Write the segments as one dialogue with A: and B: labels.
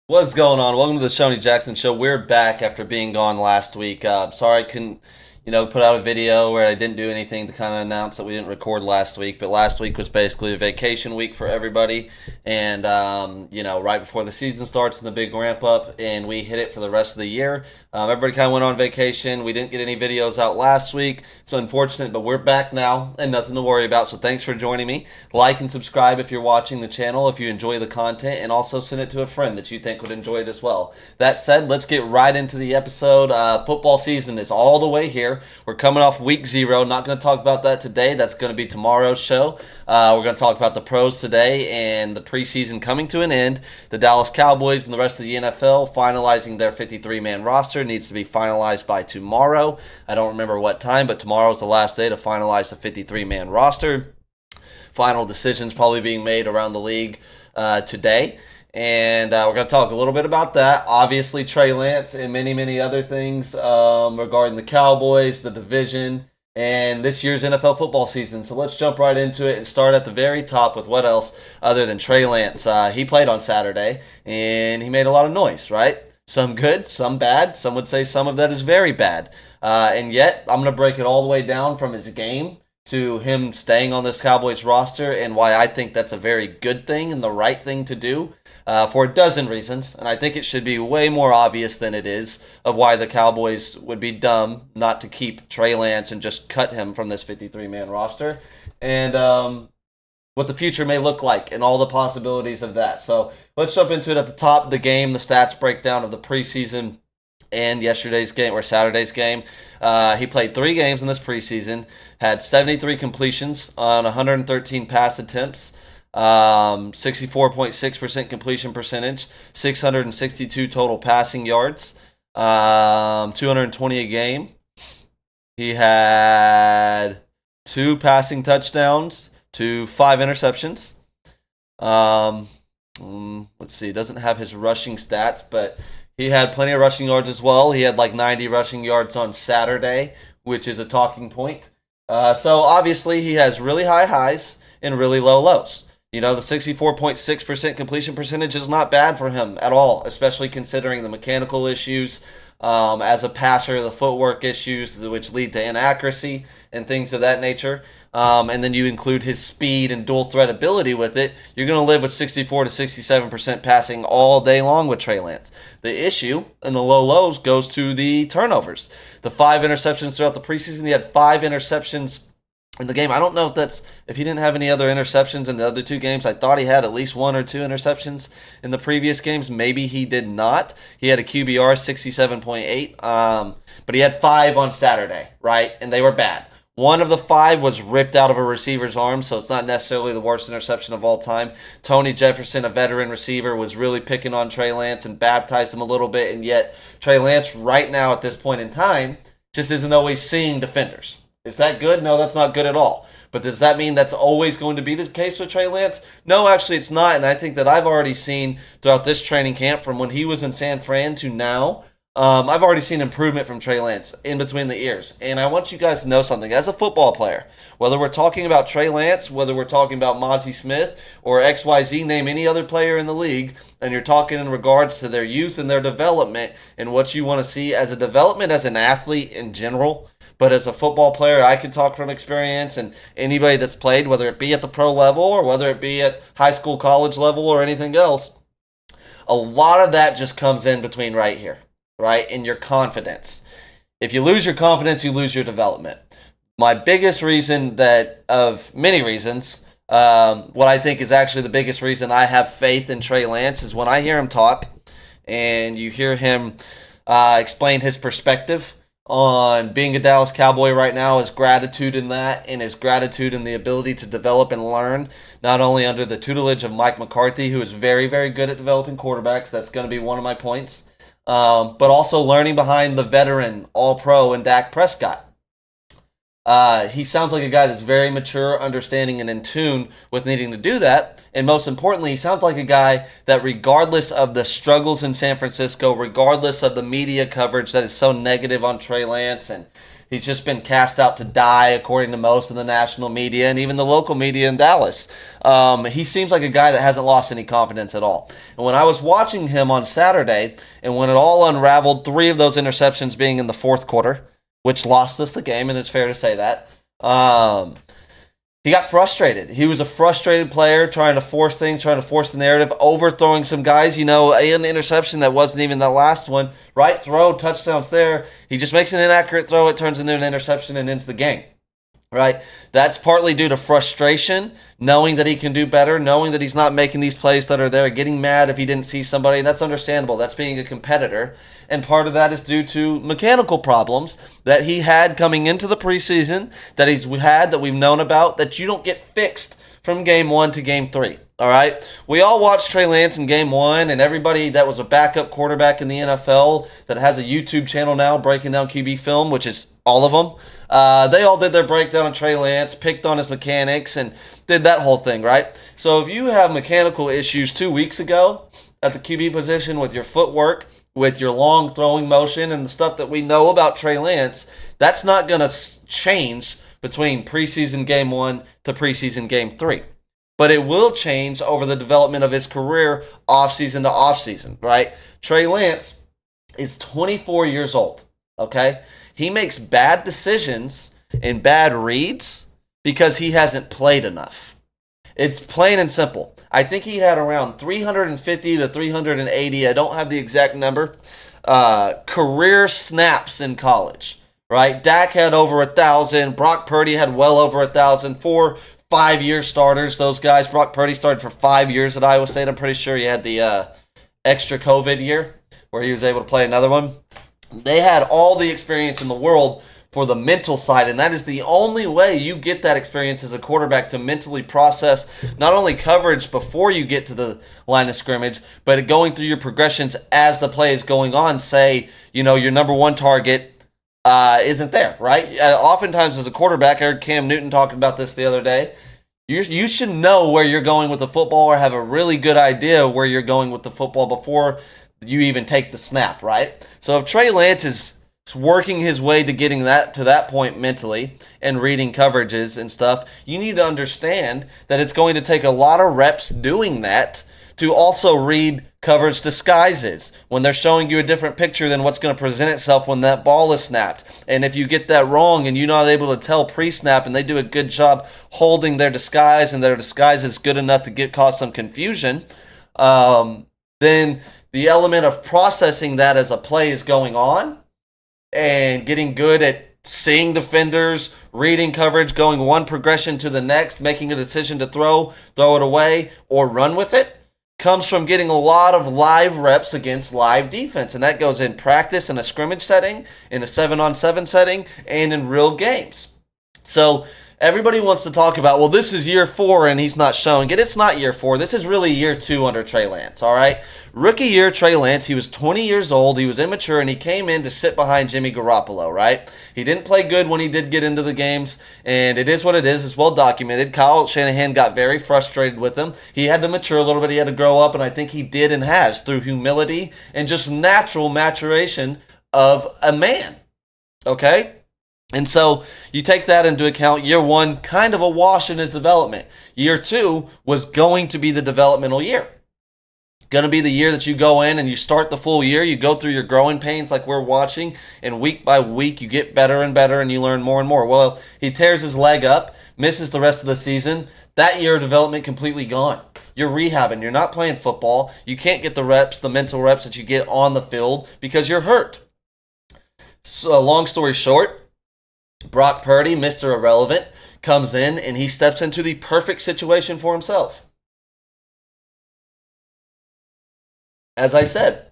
A: What's going on? Welcome to the Shonee Jackson Show. We're back after being gone last week. Sorry I couldn't, put out a video where I didn't do anything to kind of announce that we didn't record last week. But last week was basically a vacation week for everybody, and right before the season starts and the big ramp up, and we hit it for the rest of the year. Everybody kind of went on vacation. We didn't get any videos out last week. It's unfortunate, but we're back now and nothing to worry about. So thanks for joining me. Like and subscribe if you're watching the channel, if you enjoy the content, and also send it to a friend that you think would enjoy it as well. That said, let's get right into the episode. Football season is all the way here. We're coming off week 0. Not going to talk about that today. That's going to be tomorrow's show. We're going to talk about the pros today and the preseason coming to an end. The Dallas Cowboys and the rest of the NFL finalizing their 53-man roster needs to be finalized by tomorrow. I don't remember what time, but tomorrow's the last day to finalize the 53-man roster. Final decisions probably being made around the league today. And we're going to talk a little bit about that. Obviously, Trey Lance and many, many other things regarding the Cowboys, the division, and this year's NFL football season. So let's jump right into it and start at the very top with what else other than Trey Lance. He played on Saturday, and he made a lot of noise, right? Some good, some bad. Some would say some of that is very bad. And yet, I'm going to break it all the way down from his game to him staying on this Cowboys roster and why I think that's a very good thing and the right thing to do for a dozen reasons. And I think it should be way more obvious than it is of why the Cowboys would be dumb not to keep Trey Lance and just cut him from this 53-man roster. And what the future may look like and all the possibilities of that. So let's jump into it at the top. The game, the stats breakdown of the preseason and yesterday's game or Saturday's game. He played 3 games in this preseason, had 73 completions on 113 pass attempts, 64.6% completion percentage, 662 total passing yards, 220 a game. He had 2 passing touchdowns to 5 interceptions. Let's see, doesn't have his rushing stats, but he had plenty of rushing yards as well. He had like 90 rushing yards on Saturday, which is a talking point. So obviously he has really high highs and really low lows. The 64.6% completion percentage is not bad for him at all, especially considering the mechanical issues as a passer, the footwork issues, which lead to inaccuracy and things of that nature. And then you include his speed and dual threat ability with it. You're going to live with 64 to 67% passing all day long with Trey Lance. The issue in the low lows goes to the turnovers. The 5 interceptions throughout the preseason. He had 5 interceptions in the game. I don't know if he didn't have any other interceptions in the other 2 games. I thought he had at least 1 or 2 interceptions in the previous games. Maybe he did not. He had a QBR 67.8, but he had 5 on Saturday, right? And they were bad. 1 of the 5 was ripped out of a receiver's arm, so it's not necessarily the worst interception of all time. Tony Jefferson, a veteran receiver, was really picking on Trey Lance and baptized him a little bit, and yet Trey Lance right now at this point in time just isn't always seeing defenders. Is that good? No, that's not good at all. But does that mean that's always going to be the case with Trey Lance? No, actually it's not, and I think that I've already seen throughout this training camp from when he was in San Fran to now, I've already seen improvement from Trey Lance in between the ears. And I want you guys to know something. As a football player, whether we're talking about Trey Lance, whether we're talking about Mozzie Smith, or XYZ, name any other player in the league, and you're talking in regards to their youth and their development and what you want to see as a development as an athlete in general, but as a football player, I can talk from experience, and anybody that's played, whether it be at the pro level or whether it be at high school, college level, or anything else, a lot of that just comes in between right here. Right? In your confidence. If you lose your confidence, you lose your development. My biggest reason of many reasons, what I think is actually the biggest reason I have faith in Trey Lance is when I hear him talk and you hear him explain his perspective on being a Dallas Cowboy right now, his gratitude in that, and his gratitude in the ability to develop and learn, not only under the tutelage of Mike McCarthy, who is very, very good at developing quarterbacks. That's going to be one of my points. But also learning behind the veteran All-Pro and Dak Prescott. He sounds like a guy that's very mature, understanding, and in tune with needing to do that. And most importantly, he sounds like a guy that regardless of the struggles in San Francisco, regardless of the media coverage that is so negative on Trey Lance and He's just been cast out to die, according to most of the national media and even the local media in Dallas. He seems like a guy that hasn't lost any confidence at all. And when I was watching him on Saturday, and when it all unraveled, 3 of those interceptions being in the fourth quarter, which lost us the game, and it's fair to say that. He got frustrated. He was a frustrated player trying to force things, trying to force the narrative, overthrowing some guys. An interception that wasn't even the last one. Right throw, touchdowns there. He just makes an inaccurate throw. It turns into an interception and ends the game. Right? That's partly due to frustration, knowing that he can do better, knowing that he's not making these plays that are there, getting mad if he didn't see somebody. That's understandable. That's being a competitor. And part of that is due to mechanical problems that he had coming into the preseason, that we've known about, that you don't get fixed from game 1 to game 3. All right? We all watched Trey Lance in game 1, and everybody that was a backup quarterback in the NFL that has a YouTube channel now breaking down QB film, which is all of them, they all did their breakdown on Trey Lance, picked on his mechanics, and did that whole thing, right? So if you have mechanical issues 2 weeks ago at the QB position with your footwork, with your long throwing motion, and the stuff that we know about Trey Lance, that's not going to change between preseason game 1 to preseason game 3. But it will change over the development of his career offseason to offseason, right? Trey Lance is 24 years old, okay? He makes bad decisions and bad reads because he hasn't played enough. It's plain and simple. I think he had around 350 to 380, I don't have the exact number, career snaps in college, right? Dak had over 1,000. Brock Purdy had well over 1,000. 4 5-year starters, those guys. Brock Purdy started for 5 years at Iowa State. I'm pretty sure he had the extra COVID year where he was able to play another one. They had all the experience in the world for the mental side, and that is the only way you get that experience as a quarterback, to mentally process not only coverage before you get to the line of scrimmage, but going through your progressions as the play is going on. Say, your number 1 target isn't there, right? Oftentimes as a quarterback, I heard Cam Newton talking about this the other day, you should know where you're going with the football, or have a really good idea of where you're going with the football before you even take the snap, right? So if Trey Lance is working his way to getting that to that point mentally and reading coverages and stuff, you need to understand that it's going to take a lot of reps doing that to also read coverage disguises when they're showing you a different picture than what's going to present itself when that ball is snapped. And if you get that wrong and you're not able to tell pre-snap, and they do a good job holding their disguise, and their disguise is good enough to cause some confusion, then the element of processing that as a play is going on, and getting good at seeing defenders, reading coverage, going one progression to the next, making a decision to throw it away, or run with it, comes from getting a lot of live reps against live defense. And that goes in practice, in a scrimmage setting, in a 7-on-7 setting, and in real games. So everybody wants to talk about, well, this is year 4 and he's not showing it. It's not year 4. This is really year 2 under Trey Lance, all right? Rookie year, Trey Lance, he was 20 years old. He was immature, and he came in to sit behind Jimmy Garoppolo, right? He didn't play good when he did get into the games, and it is what it is. It's well documented. Kyle Shanahan got very frustrated with him. He had to mature a little bit. He had to grow up, and I think he did and has, through humility and just natural maturation of a man, okay? And so you take that into account. Year 1, kind of a wash in his development. Year 2 was going to be the developmental year. Going to be the year that you go in and you start the full year. You go through your growing pains like we're watching, and week by week you get better and better, and you learn more and more. Well, he tears his leg up, misses the rest of the season. That year of development completely gone. You're rehabbing. You're not playing football. You can't get the reps, the mental reps that you get on the field because you're hurt. So long story short, Brock Purdy, Mr. Irrelevant, comes in and he steps into the perfect situation for himself. As I said,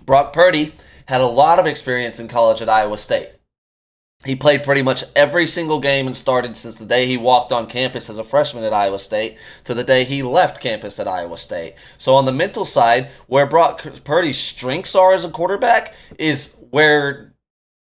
A: Brock Purdy had a lot of experience in college at Iowa State. He played pretty much every single game and started since the day he walked on campus as a freshman at Iowa State to the day he left campus at Iowa State. So on the mental side, where Brock Purdy's strengths are as a quarterback is where,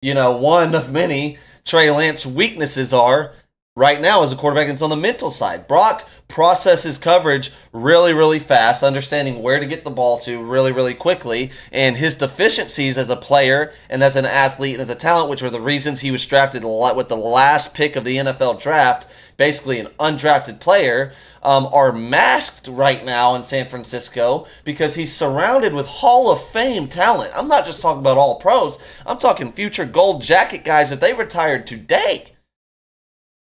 A: one of many Trey Lance weaknesses are right now as a quarterback, and it's on the mental side. Brock processes coverage really, really fast, understanding where to get the ball to really, really quickly, and his deficiencies as a player and as an athlete and as a talent, which were the reasons he was drafted with the last pick of the NFL draft, basically an undrafted player, are masked right now in San Francisco because he's surrounded with Hall of Fame talent. I'm not just talking about all pros. I'm talking future gold jacket guys if they retired today.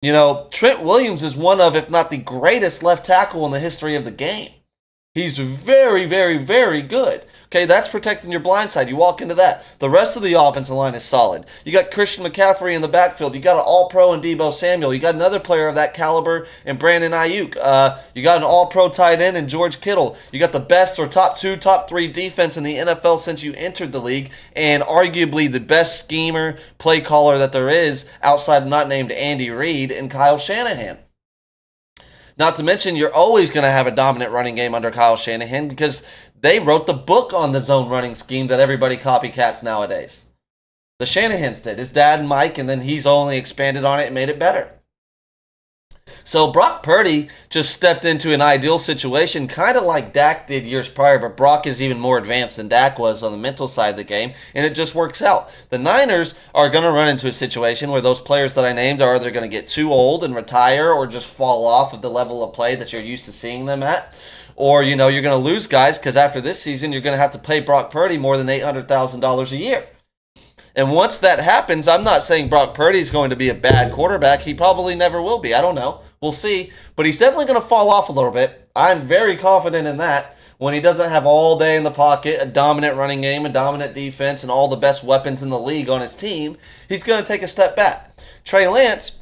A: You know, Trent Williams is one of, if not the greatest left tackle in the history of the game. He's very, very, very good. Okay, that's protecting your blind side. You walk into that. The rest of the offensive line is solid. You got Christian McCaffrey in the backfield. You got an all-pro in Deebo Samuel. You got another player of that caliber in Brandon Ayuk. You got an all-pro tight end in George Kittle. You got the best or top 2, top 3 defense in the NFL since you entered the league, and arguably the best schemer, play caller that there is outside of not named Andy Reid and Kyle Shanahan. Not to mention, you're always going to have a dominant running game under Kyle Shanahan because they wrote the book on the zone running scheme that everybody copycats nowadays. The Shanahans did. His dad and Mike, and then he's only expanded on it and made it better. So Brock Purdy just stepped into an ideal situation, kind of like Dak did years prior, but Brock is even more advanced than Dak was on the mental side of the game, and it just works out. The Niners are going to run into a situation where those players that I named are either going to get too old and retire or just fall off of the level of play that you're used to seeing them at. Or, you know, you're going to lose guys because after this season, you're going to have to pay Brock Purdy more than $800,000 a year. And once that happens, I'm not saying Brock Purdy is going to be a bad quarterback. He probably never will be. I don't know. We'll see. But he's definitely going to fall off a little bit. I'm very confident in that. When he doesn't have all day in the pocket, a dominant running game, a dominant defense, and all the best weapons in the league on his team, he's going to take a step back. Trey Lance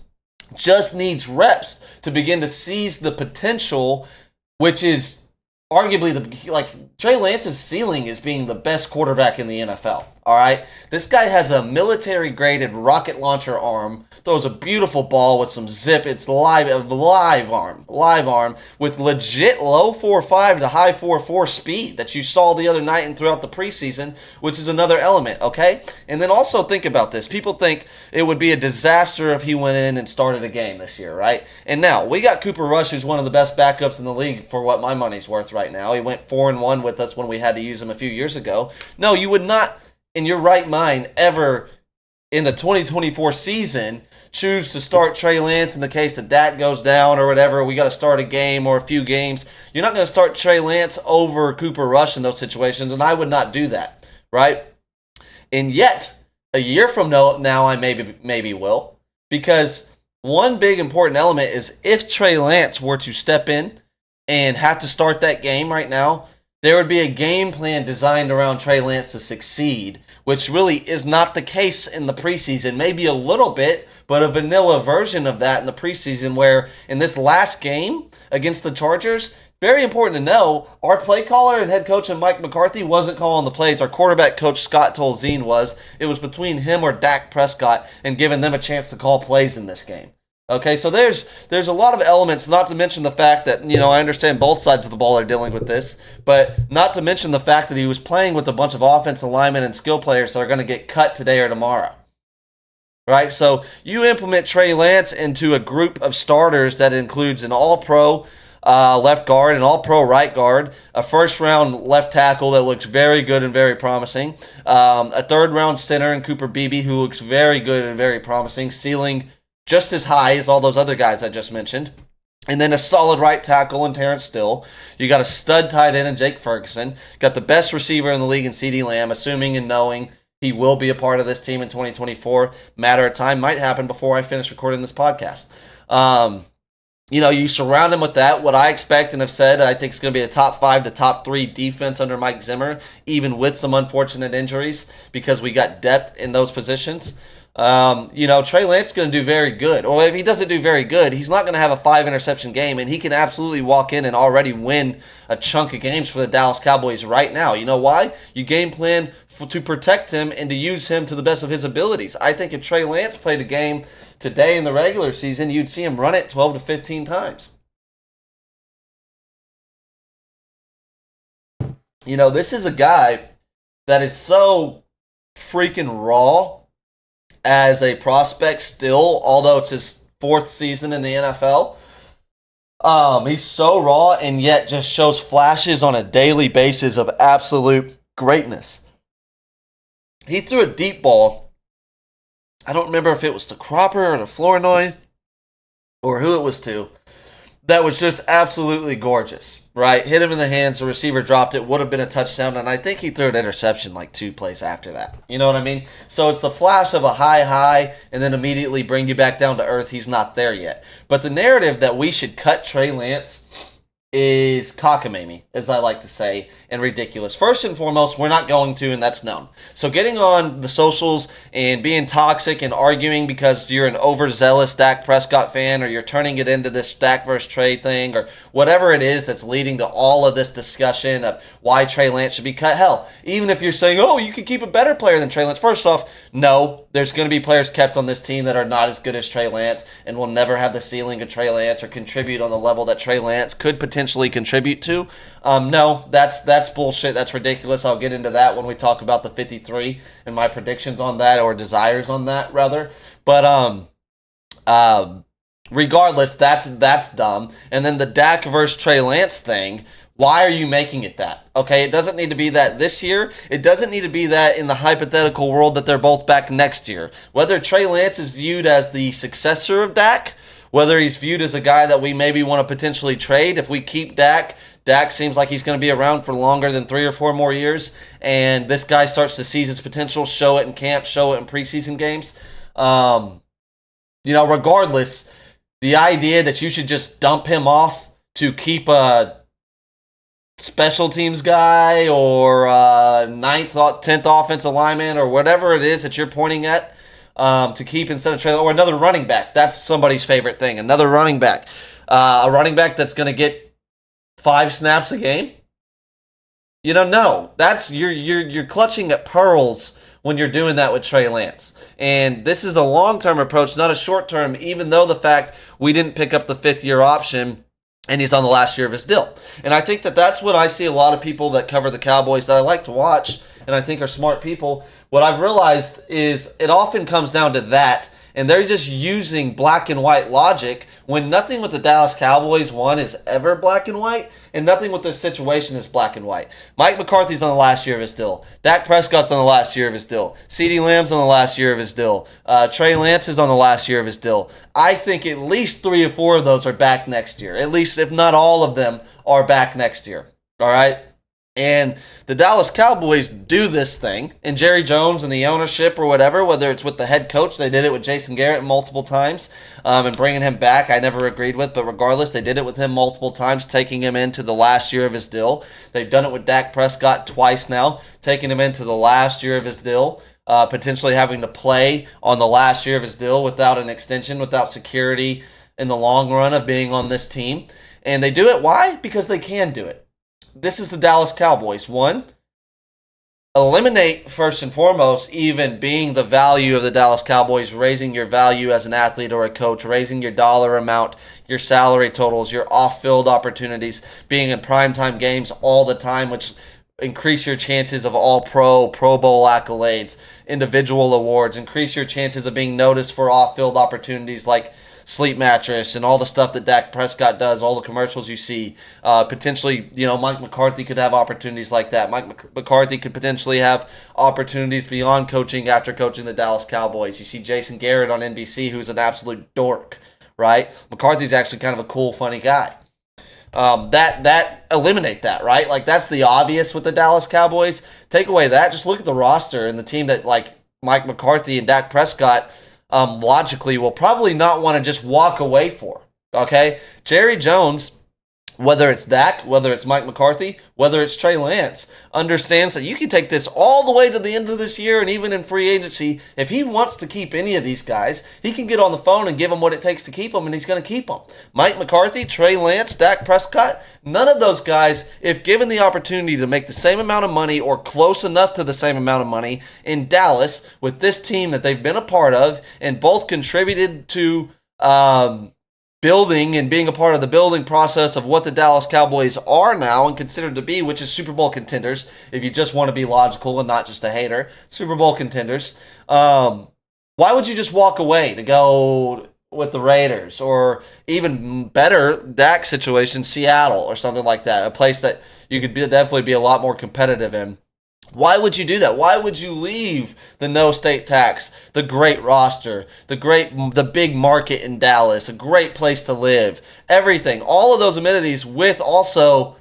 A: just needs reps to begin to seize the potential, which is arguably Trey Lance's ceiling is being the best quarterback in the NFL. All right, this guy has a military-graded rocket launcher arm. Throws a beautiful ball with some zip. It's live arm with legit low 4.5 to high 4.4 speed that you saw the other night and throughout the preseason, which is another element. Okay, and then also think about this. People think it would be a disaster if he went in and started a game this year, right? And now we got Cooper Rush, who's one of the best backups in the league for what my money's worth right now. He went 4-1 with us when we had to use him a few years ago. No, you would not, in your right mind, ever in the 2024 season choose to start Trey Lance in the case that Dak goes down or whatever. We got to start a game or a few games. You're not going to start Trey Lance over Cooper Rush in those situations, and I would not do that, right? And yet, a year from now I maybe will, because one big important element is if Trey Lance were to step in and have to start that game right now, there would be a game plan designed around Trey Lance to succeed, which really is not the case in the preseason. Maybe a little bit, but a vanilla version of that in the preseason, where in this last game against the Chargers, very important to know, our play caller and head coach Mike McCarthy wasn't calling the plays. Our quarterback coach Scott Tolzien was. It was between him or Dak Prescott and giving them a chance to call plays in this game. Okay, so there's a lot of elements, not to mention the fact that, you know, I understand both sides of the ball are dealing with this, but not to mention the fact that he was playing with a bunch of offensive linemen and skill players that are going to get cut today or tomorrow. Right, so you implement Trey Lance into a group of starters that includes an all-pro left guard, an all-pro right guard, a first-round left tackle that looks very good and very promising, a third-round center in Cooper Beebe who looks very good and very promising, ceiling just as high as all those other guys I just mentioned. And then a solid right tackle in Terrence Still. You got a stud tight end in Jake Ferguson. Got the best receiver in the league in CeeDee Lamb, assuming and knowing he will be a part of this team in 2024. Matter of time, might happen before I finish recording this podcast. You know, you surround him with that. What I expect and have said, I think it's going to be a top 5 to top 3 defense under Mike Zimmer, even with some unfortunate injuries, because we got depth in those positions. You know, Trey Lance is going to do very good. Or if he doesn't do very good, he's not going to have a 5-interception game, and he can absolutely walk in and already win a chunk of games for the Dallas Cowboys right now. You know why? You game plan to protect him and to use him to the best of his abilities. I think if Trey Lance played a game today in the regular season, you'd see him run it 12 to 15 times. You know, this is a guy that is so freaking raw as a prospect still, although it's his 4th season in the NFL. He's so raw and yet just shows flashes on a daily basis of absolute greatness. He threw a deep ball. I don't remember if it was to Cropper or to Flournoy or who it was to. That was just absolutely gorgeous, right? Hit him in the hands, the receiver dropped it, would have been a touchdown, and I think he threw an interception like 2 plays after that. You know what I mean? So it's the flash of a high, and then immediately bring you back down to earth. He's not there yet. But the narrative that we should cut Trey Lance is cockamamie, as I like to say, and ridiculous. First and foremost, we're not going to, and that's known. So getting on the socials and being toxic and arguing because you're an overzealous Dak Prescott fan, or you're turning it into this Dak versus Trey thing, or whatever it is that's leading to all of this discussion of why Trey Lance should be cut. Hell, even if you're saying, oh, you could keep a better player than Trey Lance. First off, no, there's going to be players kept on this team that are not as good as Trey Lance and will never have the ceiling of Trey Lance or contribute on the level that Trey Lance could potentially contribute to. No, that's bullshit. That's ridiculous. I'll get into that when we talk about the 53 and my predictions on that, or desires on that rather. But regardless, that's dumb. And then the Dak versus Trey Lance thing. Why are you making it that? Okay, it doesn't need to be that this year. It doesn't need to be that in the hypothetical world that they're both back next year. Whether Trey Lance is viewed as the successor of Dak, whether he's viewed as a guy that we maybe want to potentially trade. If we keep Dak seems like he's going to be around for longer than 3 or 4 more years, and this guy starts to seize his potential, show it in camp, show it in preseason games. Regardless, the idea that you should just dump him off to keep a special teams guy or 9th, 10th offensive lineman or whatever it is that you're pointing at, to keep instead of Trey, or another running back. That's somebody's favorite thing. Another running back. A running back that's going to get 5 snaps a game. No. That's you're clutching at pearls when you're doing that with Trey Lance. And this is a long-term approach, not a short-term, even though the fact we didn't pick up the 5th-year option and he's on the last year of his deal. And I think that's what I see a lot of people that cover the Cowboys that I like to watch and I think are smart people. What I've realized is it often comes down to that, and they're just using black and white logic when nothing with the Dallas Cowboys, one, is ever black and white, and nothing with this situation is black and white. Mike McCarthy's on the last year of his deal. Dak Prescott's on the last year of his deal. CeeDee Lamb's on the last year of his deal. Trey Lance is on the last year of his deal. I think at least 3 or 4 of those are back next year. At least, if not all of them, are back next year. All right? And the Dallas Cowboys do this thing, and Jerry Jones and the ownership or whatever, whether it's with the head coach, they did it with Jason Garrett multiple times, and bringing him back I never agreed with, but regardless, they did it with him multiple times, taking him into the last year of his deal. They've done it with Dak Prescott twice now, taking him into the last year of his deal, potentially having to play on the last year of his deal without an extension, without security in the long run of being on this team. And they do it, why? Because they can do it. This is the Dallas Cowboys. 1, eliminate first and foremost even being the value of the Dallas Cowboys, raising your value as an athlete or a coach, raising your dollar amount, your salary totals, your off-field opportunities, being in primetime games all the time, which increase your chances of All-Pro, Pro Bowl accolades, individual awards, increase your chances of being noticed for off-field opportunities like sleep mattress and all the stuff that Dak Prescott does, all the commercials you see. Potentially, Mike McCarthy could have opportunities like that. Mike McCarthy could potentially have opportunities beyond coaching after coaching the Dallas Cowboys. You see Jason Garrett on NBC, who's an absolute dork, right? McCarthy's actually kind of a cool, funny guy. That eliminate that, right? Like, that's the obvious with the Dallas Cowboys. Take away that. Just look at the roster and the team that, like, Mike McCarthy and Dak Prescott logically will probably not want to just walk away for. Okay? Jerry Jones, whether it's Dak, whether it's Mike McCarthy, whether it's Trey Lance, understands that you can take this all the way to the end of this year and even in free agency. If he wants to keep any of these guys, he can get on the phone and give them what it takes to keep them, and he's going to keep them. Mike McCarthy, Trey Lance, Dak Prescott, none of those guys, if given the opportunity to make the same amount of money or close enough to the same amount of money in Dallas with this team that they've been a part of and both contributed to building and being a part of the building process of what the Dallas Cowboys are now and considered to be, which is Super Bowl contenders, if you just want to be logical and not just a hater. Super Bowl contenders. Why would you just walk away to go with the Raiders, or even better, Dak situation, Seattle or something like that, a place that you could definitely be a lot more competitive in. Why would you do that? Why would you leave the no state tax, the great roster, the big market in Dallas, a great place to live, everything, all of those amenities with also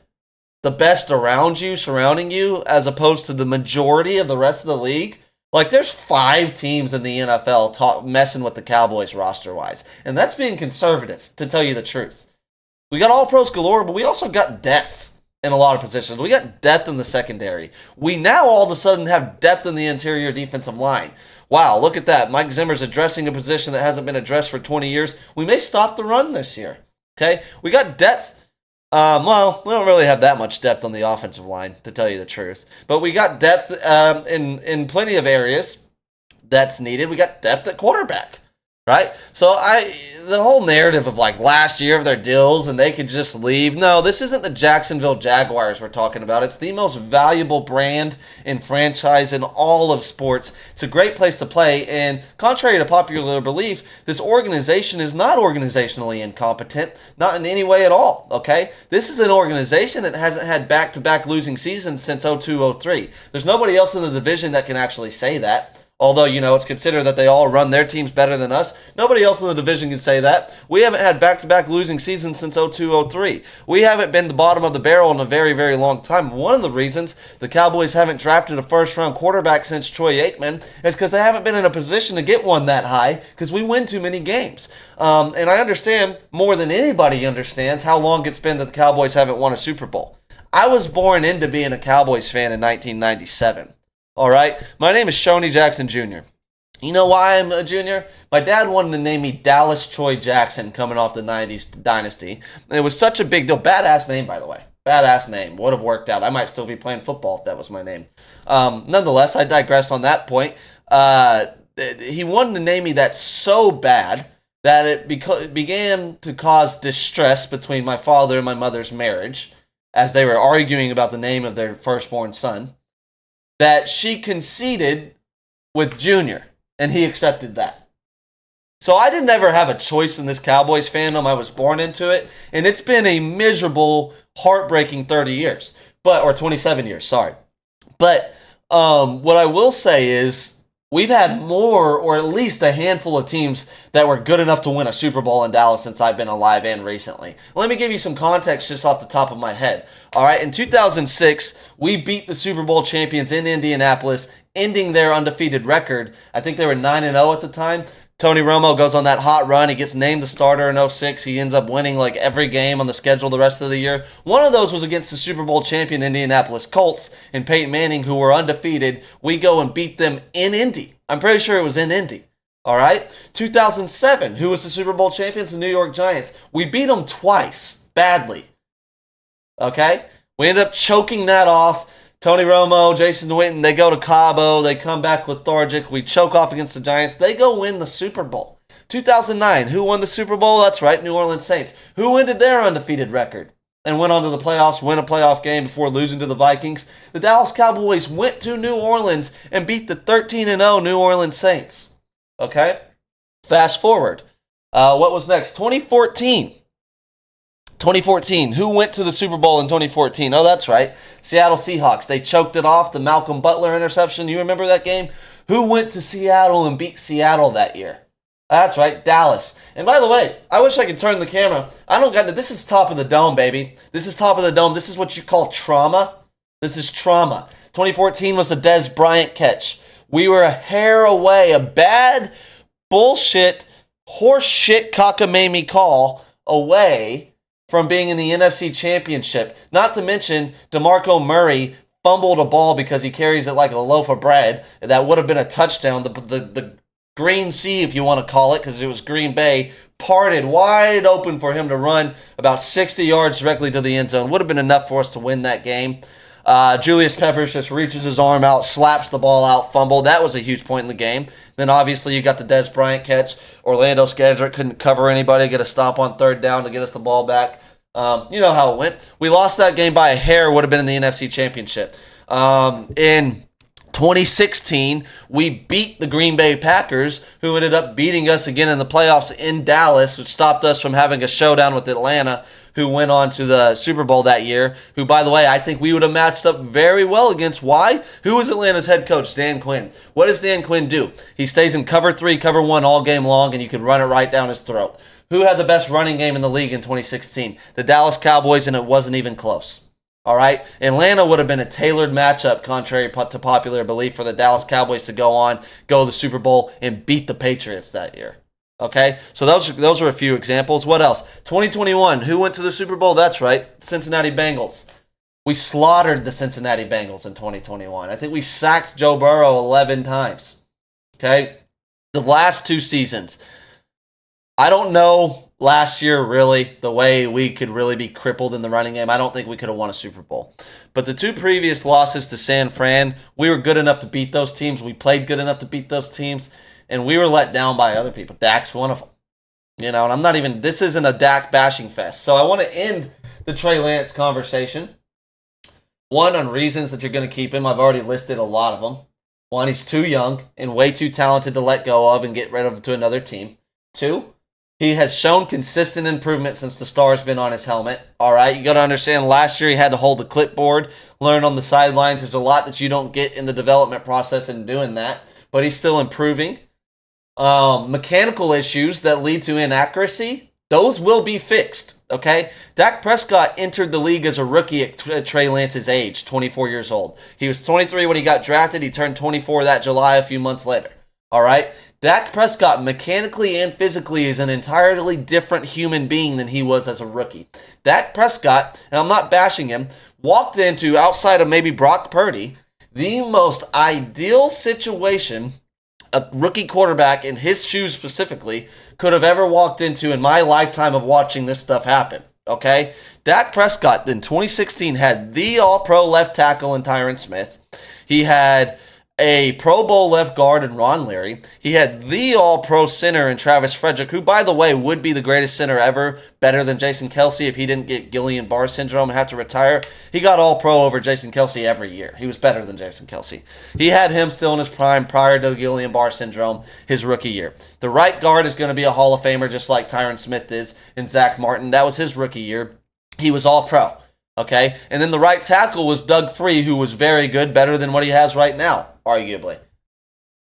A: the best around you, surrounding you, as opposed to the majority of the rest of the league? Like, there's 5 teams in the NFL messing with the Cowboys roster-wise, and that's being conservative, to tell you the truth. We got all pros galore, but we also got depth in a lot of positions. We got depth in the secondary. We now all of a sudden have depth in the interior defensive line. Wow, look at that. Mike Zimmer's addressing a position that hasn't been addressed for 20 years. We may stop the run this year. Okay? We got depth. Well, we don't really have that much depth on the offensive line, to tell you the truth. But we got depth in plenty of areas that's needed. We got depth at quarterback. Right? So the whole narrative of like last year of their deals and they could just leave. No, this isn't the Jacksonville Jaguars we're talking about. It's the most valuable brand and franchise in all of sports. It's a great place to play. And contrary to popular belief, this organization is not organizationally incompetent, not in any way at all. Okay? This is an organization that hasn't had back-to-back losing seasons since 02-03. There's nobody else in the division that can actually say that. Although, it's considered that they all run their teams better than us. Nobody else in the division can say that. We haven't had back-to-back losing seasons since 02-03. We haven't been the bottom of the barrel in a very, very long time. One of the reasons the Cowboys haven't drafted a first-round quarterback since Troy Aikman is because they haven't been in a position to get one that high because we win too many games. And I understand, more than anybody understands, how long it's been that the Cowboys haven't won a Super Bowl. I was born into being a Cowboys fan in 1997. All right, my name is Shonee Jackson Jr. You know why I'm a junior? My dad wanted to name me Dallas Troy Jackson coming off the 90s dynasty. It was such a big deal. Badass name, by the way. Badass name. Would have worked out. I might still be playing football if that was my name. Nonetheless, I digress on that point. He wanted to name me that so bad that it began to cause distress between my father and my mother's marriage as they were arguing about the name of their firstborn son, that she conceded with Junior, and he accepted that. So I didn't ever have a choice in this Cowboys fandom. I was born into it, and it's been a miserable, heartbreaking 30 years, or 27 years, sorry. But what I will say is we've had more, or at least a handful of teams that were good enough to win a Super Bowl in Dallas since I've been alive and recently. Let me give you some context just off the top of my head. All right, in 2006, we beat the Super Bowl champions in Indianapolis, ending their undefeated record. I think they were 9-0 at the time. Tony Romo goes on that hot run. He gets named the starter in 06. He ends up winning like every game on the schedule the rest of the year. One of those was against the Super Bowl champion Indianapolis Colts and Peyton Manning, who were undefeated. We go and beat them in Indy. I'm pretty sure it was in Indy. All right? 2007, who was the Super Bowl champions? The New York Giants. We beat them twice, badly. Okay? We end up choking that off. Tony Romo, Jason Witten, they go to Cabo. They come back lethargic. We choke off against the Giants. They go win the Super Bowl. 2009, who won the Super Bowl? That's right, New Orleans Saints. Who ended their undefeated record and went on to the playoffs, win a playoff game before losing to the Vikings? The Dallas Cowboys went to New Orleans and beat the 13-0 New Orleans Saints. Okay? Fast forward. What was next? 2014. 2014. Who went to the Super Bowl in 2014? Oh, that's right. Seattle Seahawks. They choked it off, the Malcolm Butler interception. You remember that game? Who went to Seattle and beat Seattle that year? That's right, Dallas. And by the way, I wish I could turn the camera. I don't got it. This is top of the dome, baby. This is top of the dome. This is what you call trauma. This is trauma. 2014 was the Dez Bryant catch. We were a hair away, a bad bullshit, horse shit cockamamie call away from being in the NFC Championship. Not to mention, DeMarco Murray fumbled a ball because he carries it like a loaf of bread. That would have been a touchdown. The Green Sea, if you want to call it, because it was Green Bay, parted wide open for him to run about 60 yards directly to the end zone. Would have been enough for us to win that game. Julius Peppers just reaches his arm out, slaps the ball out, fumble. That was a huge point in the game. Then obviously you got the Dez Bryant catch. Orlando Scandrick couldn't cover anybody, get a stop on third down to get us the ball back. You know how it went. We lost that game by a hair, would have been in the NFC Championship. In 2016, we beat the Green Bay Packers, who ended up beating us again in the playoffs in Dallas, which stopped us from having a showdown with Atlanta, who went on to the Super Bowl that year, who, by the way, I think we would have matched up very well against. Why? Who was Atlanta's head coach? Dan Quinn. What does Dan Quinn do? He stays in cover 3, cover 1 all game long, and you can run it right down his throat. Who had the best running game in the league in 2016? The Dallas Cowboys, and it wasn't even close. All right, Atlanta would have been a tailored matchup, contrary to popular belief, for the Dallas Cowboys to go to the Super Bowl, and beat the Patriots that year. Okay, so those are a few examples. What else? 2021, who went to the Super Bowl? That's right, Cincinnati Bengals. We slaughtered the Cincinnati Bengals in 2021. I think we sacked Joe Burrow 11 times. Okay, the last 2 seasons, I don't know. Last year, really, the way we could really be crippled in the running game, I don't think we could have won a Super Bowl. But the 2 previous losses to San Fran, we were good enough to beat those teams. We played good enough to beat those teams, and we were let down by other people. Dak's one of them. And I'm not even, this isn't a Dak bashing fest. So I want to end the Trey Lance conversation. 1, on reasons that you're going to keep him. I've already listed a lot of them. 1, he's too young and way too talented to let go of and get rid of to another team. 2, he has shown consistent improvement since the star's been on his helmet. All right, you got to understand, last year he had to hold the clipboard, learn on the sidelines. There's a lot that you don't get in the development process in doing that, but he's still improving. Mechanical issues that lead to inaccuracy, those will be fixed, okay? Dak Prescott entered the league as a rookie at Trey Lance's age, 24 years old. He was 23 when he got drafted. He turned 24 that July a few months later, all right? Dak Prescott, mechanically and physically, is an entirely different human being than he was as a rookie. Dak Prescott, and I'm not bashing him, walked into, outside of maybe Brock Purdy, the most ideal situation a rookie quarterback, in his shoes specifically, could have ever walked into in my lifetime of watching this stuff happen. Okay? Dak Prescott in 2016 had the all-pro left tackle in Tyron Smith. He had a Pro Bowl left guard in Ron Leary. He had the all-pro center in Travis Frederick, who, by the way, would be the greatest center ever, better than Jason Kelce if he didn't get Guillain-Barré syndrome and have to retire. He got all-pro over Jason Kelce every year. He was better than Jason Kelce. He had him still in his prime prior to Guillain-Barré syndrome his rookie year. The right guard is going to be a Hall of Famer just like Tyron Smith is, and Zach Martin. That was his rookie year. He was all-pro. Okay? And then the right tackle was Doug Free, who was very good, better than what he has right now, arguably.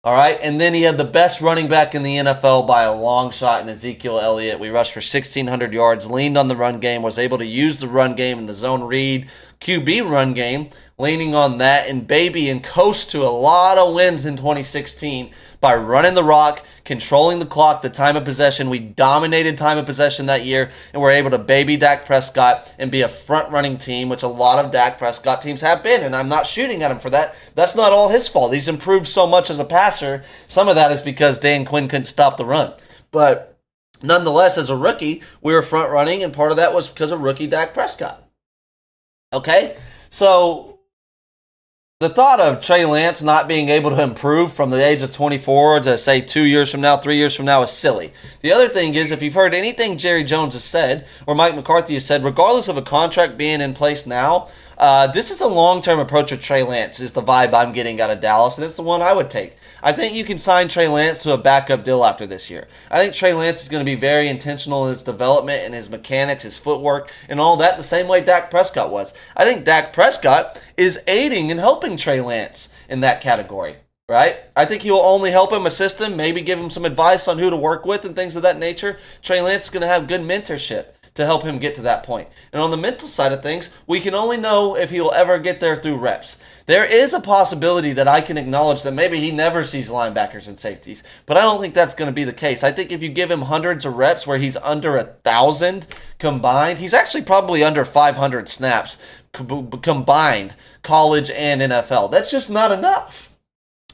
A: All right? And then he had the best running back in the NFL by a long shot in Ezekiel Elliott. We rushed for 1,600 yards, leaned on the run game, was able to use the run game in the zone read QB run game, leaning on that and coast to a lot of wins in 2016 by running the rock, controlling the clock, the time of possession. We dominated time of possession that year, and we're able to baby Dak Prescott and be a front-running team, which a lot of Dak Prescott teams have been, and I'm not shooting at him for that. That's not all his fault. He's improved so much as a passer. Some of that is because Dan Quinn couldn't stop the run. But nonetheless, as a rookie, we were front-running, and part of that was because of rookie Dak Prescott. Okay? So the thought of Trey Lance not being able to improve from the age of 24 to, say, 2 years from now, 3 years from now is silly. The other thing is, if you've heard anything Jerry Jones has said or Mike McCarthy has said, regardless of a contract being in place now, this is a long-term approach with Trey Lance, is the vibe I'm getting out of Dallas, and it's the one I would take. I think you can sign Trey Lance to a backup deal after this year. I think Trey Lance is going to be very intentional in his development and his mechanics, his footwork, and all that, the same way Dak Prescott was. I think Dak Prescott is aiding and helping Trey Lance in that category, right? I think he'll only help him, assist him, maybe give him some advice on who to work with and things of that nature. Trey Lance is going to have good mentorship to help him get to that point. And on the mental side of things, we can only know if he'll ever get there through reps. There is a possibility that I can acknowledge that maybe he never sees linebackers and safeties, but I don't think that's going to be the case. I think if you give him hundreds of reps where he's under 1,000 combined, he's actually probably under 500 snaps combined, college and NFL. That's just not enough.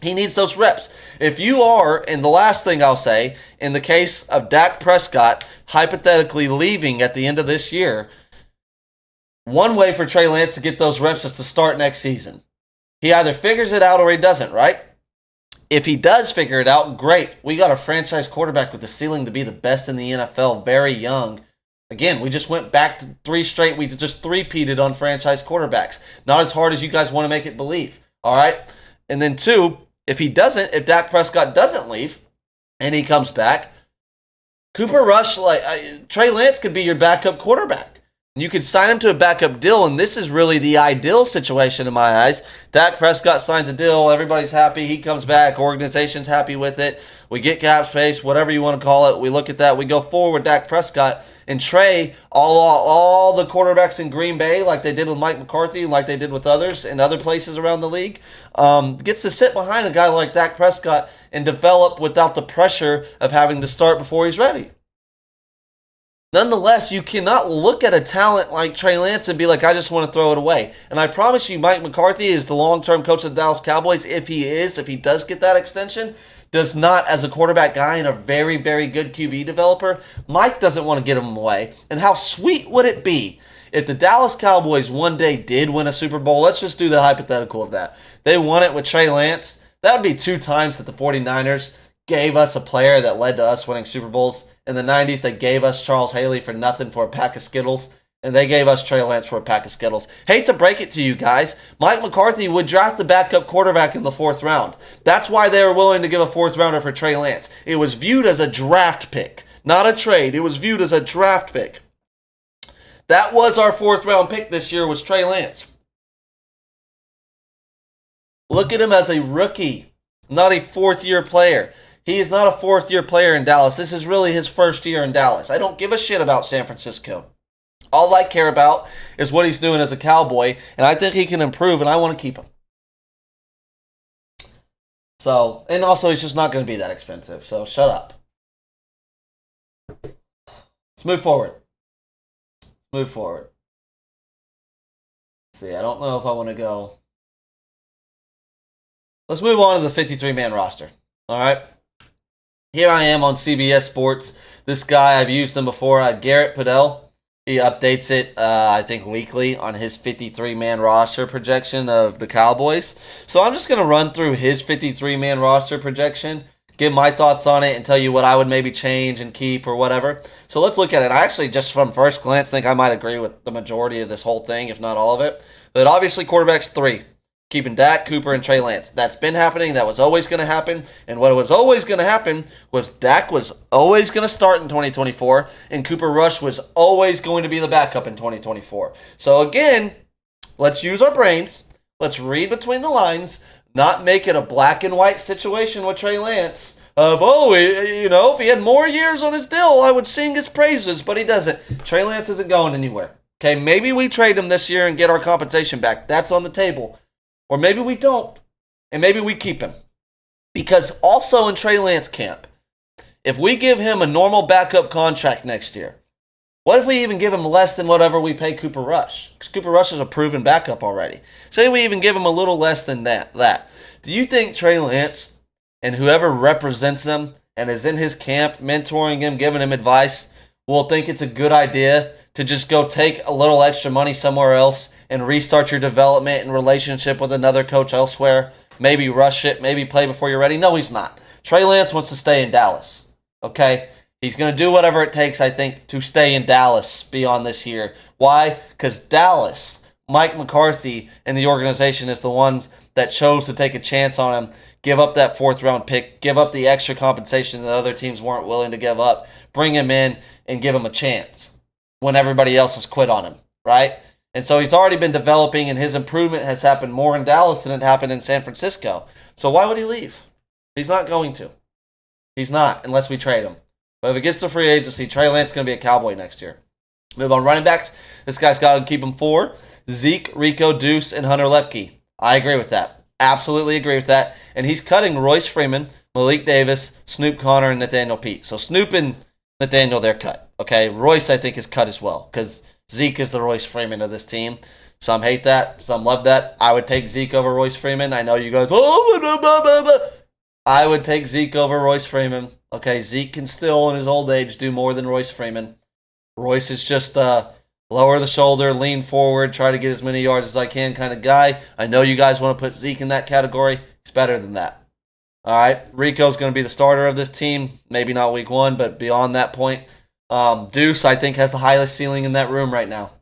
A: He needs those reps. If you are, and the last thing I'll say, in the case of Dak Prescott hypothetically leaving at the end of this year, one way for Trey Lance to get those reps is to start next season. He either figures it out or he doesn't, right? If he does figure it out, great. We got a franchise quarterback with the ceiling to be the best in the NFL, very young. Again, we just went back to 3 straight. We just three-peated on franchise quarterbacks. Not as hard as you guys want to make it believe, all right? And then 2, if Dak Prescott doesn't leave and he comes back, Cooper Rush, Trey Lance could be your backup quarterback. You could sign him to a backup deal, and this is really the ideal situation in my eyes. Dak Prescott signs a deal, everybody's happy, he comes back, organization's happy with it, we get cap space, whatever you want to call it, we look at that, we go forward with Dak Prescott, and Trey, all the quarterbacks in Green Bay, like they did with Mike McCarthy, like they did with others in other places around the league, gets to sit behind a guy like Dak Prescott and develop without the pressure of having to start before he's ready. Nonetheless, you cannot look at a talent like Trey Lance and be like, I just want to throw it away. And I promise you, Mike McCarthy is the long-term coach of the Dallas Cowboys. If he does get that extension, does not, as a quarterback guy and a very, very good QB developer, Mike doesn't want to get him away. And how sweet would it be if the Dallas Cowboys one day did win a Super Bowl? Let's just do the hypothetical of that. They won it with Trey Lance. That would be 2 times that the 49ers gave us a player that led to us winning Super Bowls. In the 90s, they gave us Charles Haley for nothing for a pack of Skittles, and they gave us Trey Lance for a pack of Skittles. Hate to break it to you guys, Mike McCarthy would draft the backup quarterback in the 4th round. That's why they were willing to give a 4th rounder for Trey Lance. It was viewed as a draft pick, not a trade. It was viewed as a draft pick. That was our 4th round pick this year, was Trey Lance. Look at him as a rookie, not a 4th-year player. He is not a 4th-year player in Dallas. This is really his 1st year in Dallas. I don't give a shit about San Francisco. All I care about is what he's doing as a Cowboy, and I think he can improve, and I want to keep him. So, and also he's just not going to be that expensive, so shut up. Let's move forward. Let's see, I don't know if I want to go. Let's move on to the 53-man roster. All right. Here I am on CBS Sports. This guy, I've used him before, Garrett Padell. He updates it, I think, weekly on his 53-man roster projection of the Cowboys. So I'm just going to run through his 53-man roster projection, give my thoughts on it, and tell you what I would maybe change and keep or whatever. So let's look at it. I actually, just from first glance, think I might agree with the majority of this whole thing, if not all of it. But obviously, quarterbacks 3. Keeping Dak, Cooper, and Trey Lance. That's been happening. That was always going to happen. And what was always going to happen was Dak was always going to start in 2024, and Cooper Rush was always going to be the backup in 2024. So again, let's use our brains. Let's read between the lines, not make it a black and white situation with Trey Lance of, if he had more years on his deal, I would sing his praises, but he doesn't. Trey Lance isn't going anywhere. Okay, maybe we trade him this year and get our compensation back. That's on the table. Or maybe we don't, and maybe we keep him. Because also in Trey Lance camp, if we give him a normal backup contract next year, what if we even give him less than whatever we pay Cooper Rush? Because Cooper Rush is a proven backup already. Say we even give him a little less than that. Do you think Trey Lance and whoever represents him and is in his camp, mentoring him, giving him advice, will think it's a good idea to just go take a little extra money somewhere else and restart your development and relationship with another coach elsewhere? Maybe rush it, maybe play before you're ready. No, he's not. Trey Lance wants to stay in Dallas, okay? He's going to do whatever it takes, I think, to stay in Dallas beyond this year. Why? Because Dallas, Mike McCarthy, and the organization is the ones that chose to take a chance on him, give up that 4th-round pick, give up the extra compensation that other teams weren't willing to give up, bring him in, and give him a chance when everybody else has quit on him, right? And so he's already been developing, and his improvement has happened more in Dallas than it happened in San Francisco. So why would he leave? He's not going to. He's not, unless we trade him. But if it gets to free agency, Trey Lance is going to be a Cowboy next year. Move on running backs. This guy's got to keep him 4. Zeke, Rico, Deuce, and Hunter Lepke. I agree with that. Absolutely agree with that. And he's cutting Royce Freeman, Malik Davis, Snoop Connor, and Nathaniel Pete. So Snoop and Nathaniel, they're cut. Okay, Royce, I think, is cut as well, because Zeke is the Royce Freeman of this team. Some hate that. Some love that. I would take Zeke over Royce Freeman. I know you guys, I would take Zeke over Royce Freeman. Okay, Zeke can still, in his old age, do more than Royce Freeman. Royce is just lower the shoulder, lean forward, try to get as many yards as I can kind of guy. I know you guys want to put Zeke in that category. He's better than that. All right, Rico's going to be the starter of this team. Maybe not week 1, but beyond that point. Deuce, I think, has the highest ceiling in that room right now.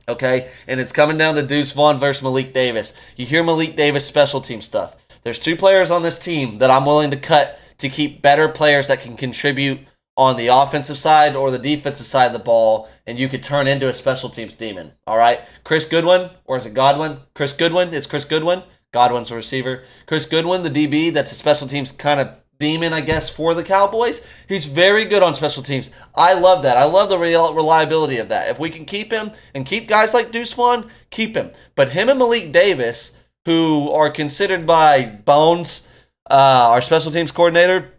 A: Okay, and it's coming down to Deuce Vaughn versus Malik Davis. You hear Malik Davis special team stuff. There's 2 players on this team that I'm willing to cut to keep better players that can contribute on the offensive side or the defensive side of the ball, and you could turn into a special teams demon. All right? Chris Goodwin, or is it Godwin? Chris Goodwin. It's Chris Goodwin. Godwin's a receiver. Chris Goodwin, the DB, that's a special teams kind of demon, I guess, for the Cowboys. He's very good on special teams. I love that. I love the reliability of that. If we can keep him and keep guys like Deuce Vaughn, keep him. But him and Malik Davis, who are considered by Bones, our special teams coordinator,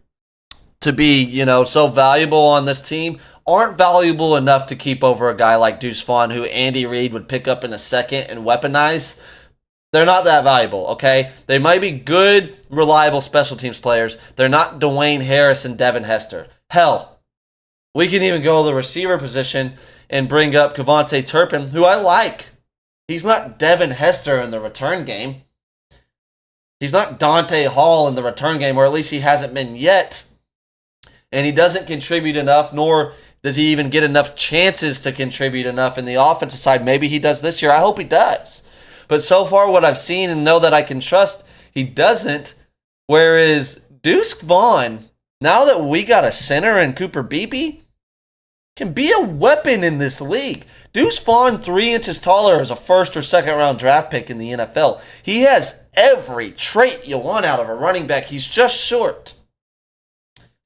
A: to be, so valuable on this team, aren't valuable enough to keep over a guy like Deuce Vaughn, who Andy Reid would pick up in a second and weaponize. They're not that valuable, okay? They might be good, reliable special teams players. They're not Dwayne Harris and Devin Hester. Hell, we can even go to the receiver position and bring up Kevontae Turpin, who I like. He's not Devin Hester in the return game. He's not Dante Hall in the return game, or at least he hasn't been yet. And he doesn't contribute enough, nor does he even get enough chances to contribute enough in the offensive side. Maybe he does this year. I hope he does. But so far, what I've seen and know that I can trust, he doesn't. Whereas Deuce Vaughn, now that we got a center in Cooper Beebe, can be a weapon in this league. Deuce Vaughn, 3 inches taller as a first or second round draft pick in the NFL. He has every trait you want out of a running back. He's just short.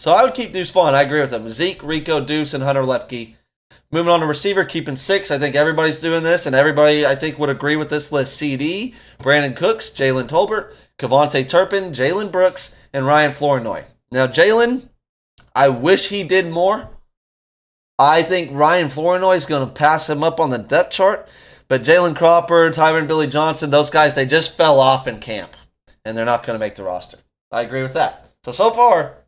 A: So I would keep Deuce Vaughn. I agree with him. Zeke, Rico, Deuce, and Hunter Lepke. Moving on to receiver, keeping 6. I think everybody's doing this, and everybody, I think, would agree with this list. CD, Brandon Cooks, Jalen Tolbert, Kevontae Turpin, Jalen Brooks, and Ryan Flournoy. Now, Jalen, I wish he did more. I think Ryan Flournoy is going to pass him up on the depth chart, but Jalen Crawford, Tyron Billy Johnson, those guys, they just fell off in camp, and they're not going to make the roster. I agree with that. So far,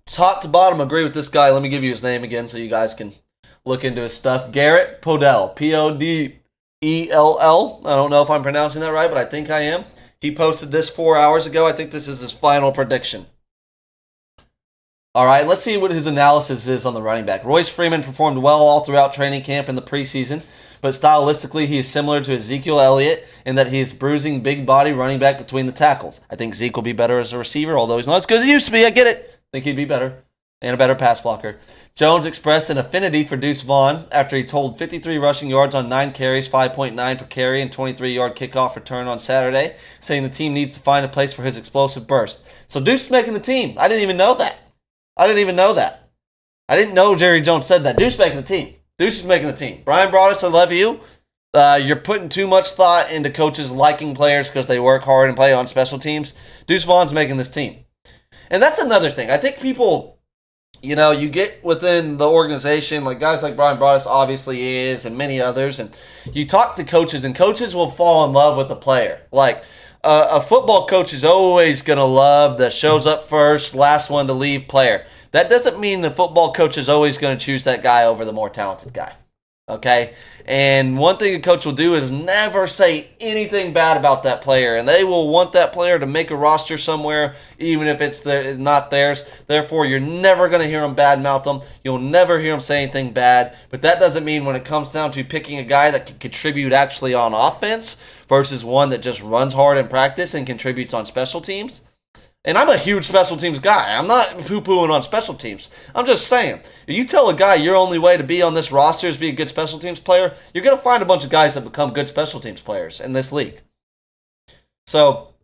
A: top to bottom, agree with this guy. Let me give you his name again so you guys can look into his stuff. Garrett Podell. Podell. I don't know if I'm pronouncing that right, but I think I am. He posted this 4 hours ago. I think this is his final prediction. All right, let's see what his analysis is on the running back. Royce Freeman performed well all throughout training camp in the preseason, but stylistically he is similar to Ezekiel Elliott in that he is bruising big body running back between the tackles. I think Zeke will be better as a receiver, although he's not as good as he used to be. I get it. I think he'd be better and a better pass blocker. Jones expressed an affinity for Deuce Vaughn after he told 53 rushing yards on 9 carries, 5.9 per carry, and 23-yard kickoff return on Saturday, saying the team needs to find a place for his explosive burst. So Deuce is making the team. I didn't even know that. I didn't know Jerry Jones said that. Deuce is making the team. Deuce is making the team. Brian Broaddus, I love you. You're putting too much thought into coaches liking players because they work hard and play on special teams. Deuce Vaughn's making this team. And that's another thing. I think people, you get within the organization, like guys like Brian Broaddus obviously is, and many others, and you talk to coaches, and coaches will fall in love with a player. Like, a football coach is always going to love the shows up first, last one to leave player. That doesn't mean the football coach is always going to choose that guy over the more talented guy. Okay? And one thing a coach will do is never say anything bad about that player. And they will want that player to make a roster somewhere, even if it's not theirs. Therefore, you're never going to hear them badmouth them. You'll never hear them say anything bad. But that doesn't mean when it comes down to picking a guy that can contribute actually on offense versus one that just runs hard in practice and contributes on special teams. And I'm a huge special teams guy. I'm not poo-pooing on special teams. I'm just saying, if you tell a guy your only way to be on this roster is be a good special teams player, you're going to find a bunch of guys that become good special teams players in this league. So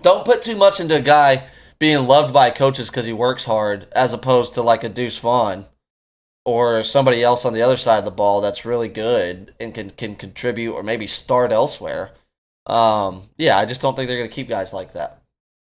A: don't put too much into a guy being loved by coaches because he works hard as opposed to like a Deuce Vaughn or somebody else on the other side of the ball that's really good and can contribute or maybe start elsewhere. I just don't think they're going to keep guys like that.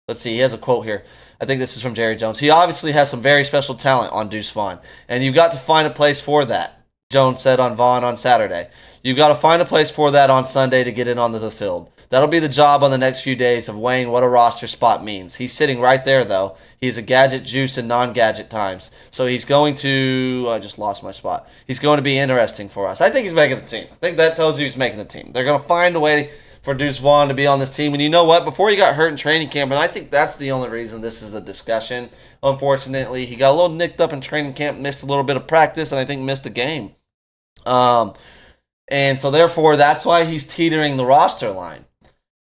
A: Let's see, he has a quote here. I think this is from Jerry Jones. He obviously has some very special talent on Deuce Vaughn, and you've got to find a place for that, Jones said on Vaughn on Saturday. You've got to find a place for that on Sunday to get it onto the field. That'll be the job on the next few days of weighing what a roster spot means. He's sitting right there, though. He's a gadget juice in non-gadget times. So he's going to... I just lost my spot. He's going to be interesting for us. I think he's making the team. I think that tells you he's making the team. They're going to find a way for Deuce Vaughn to be on this team. And you know what? Before he got hurt in training camp, and I think that's the only reason this is a discussion, unfortunately, he got a little nicked up in training camp, missed a little bit of practice, and I think missed a game. And so, therefore, that's why he's teetering the roster line.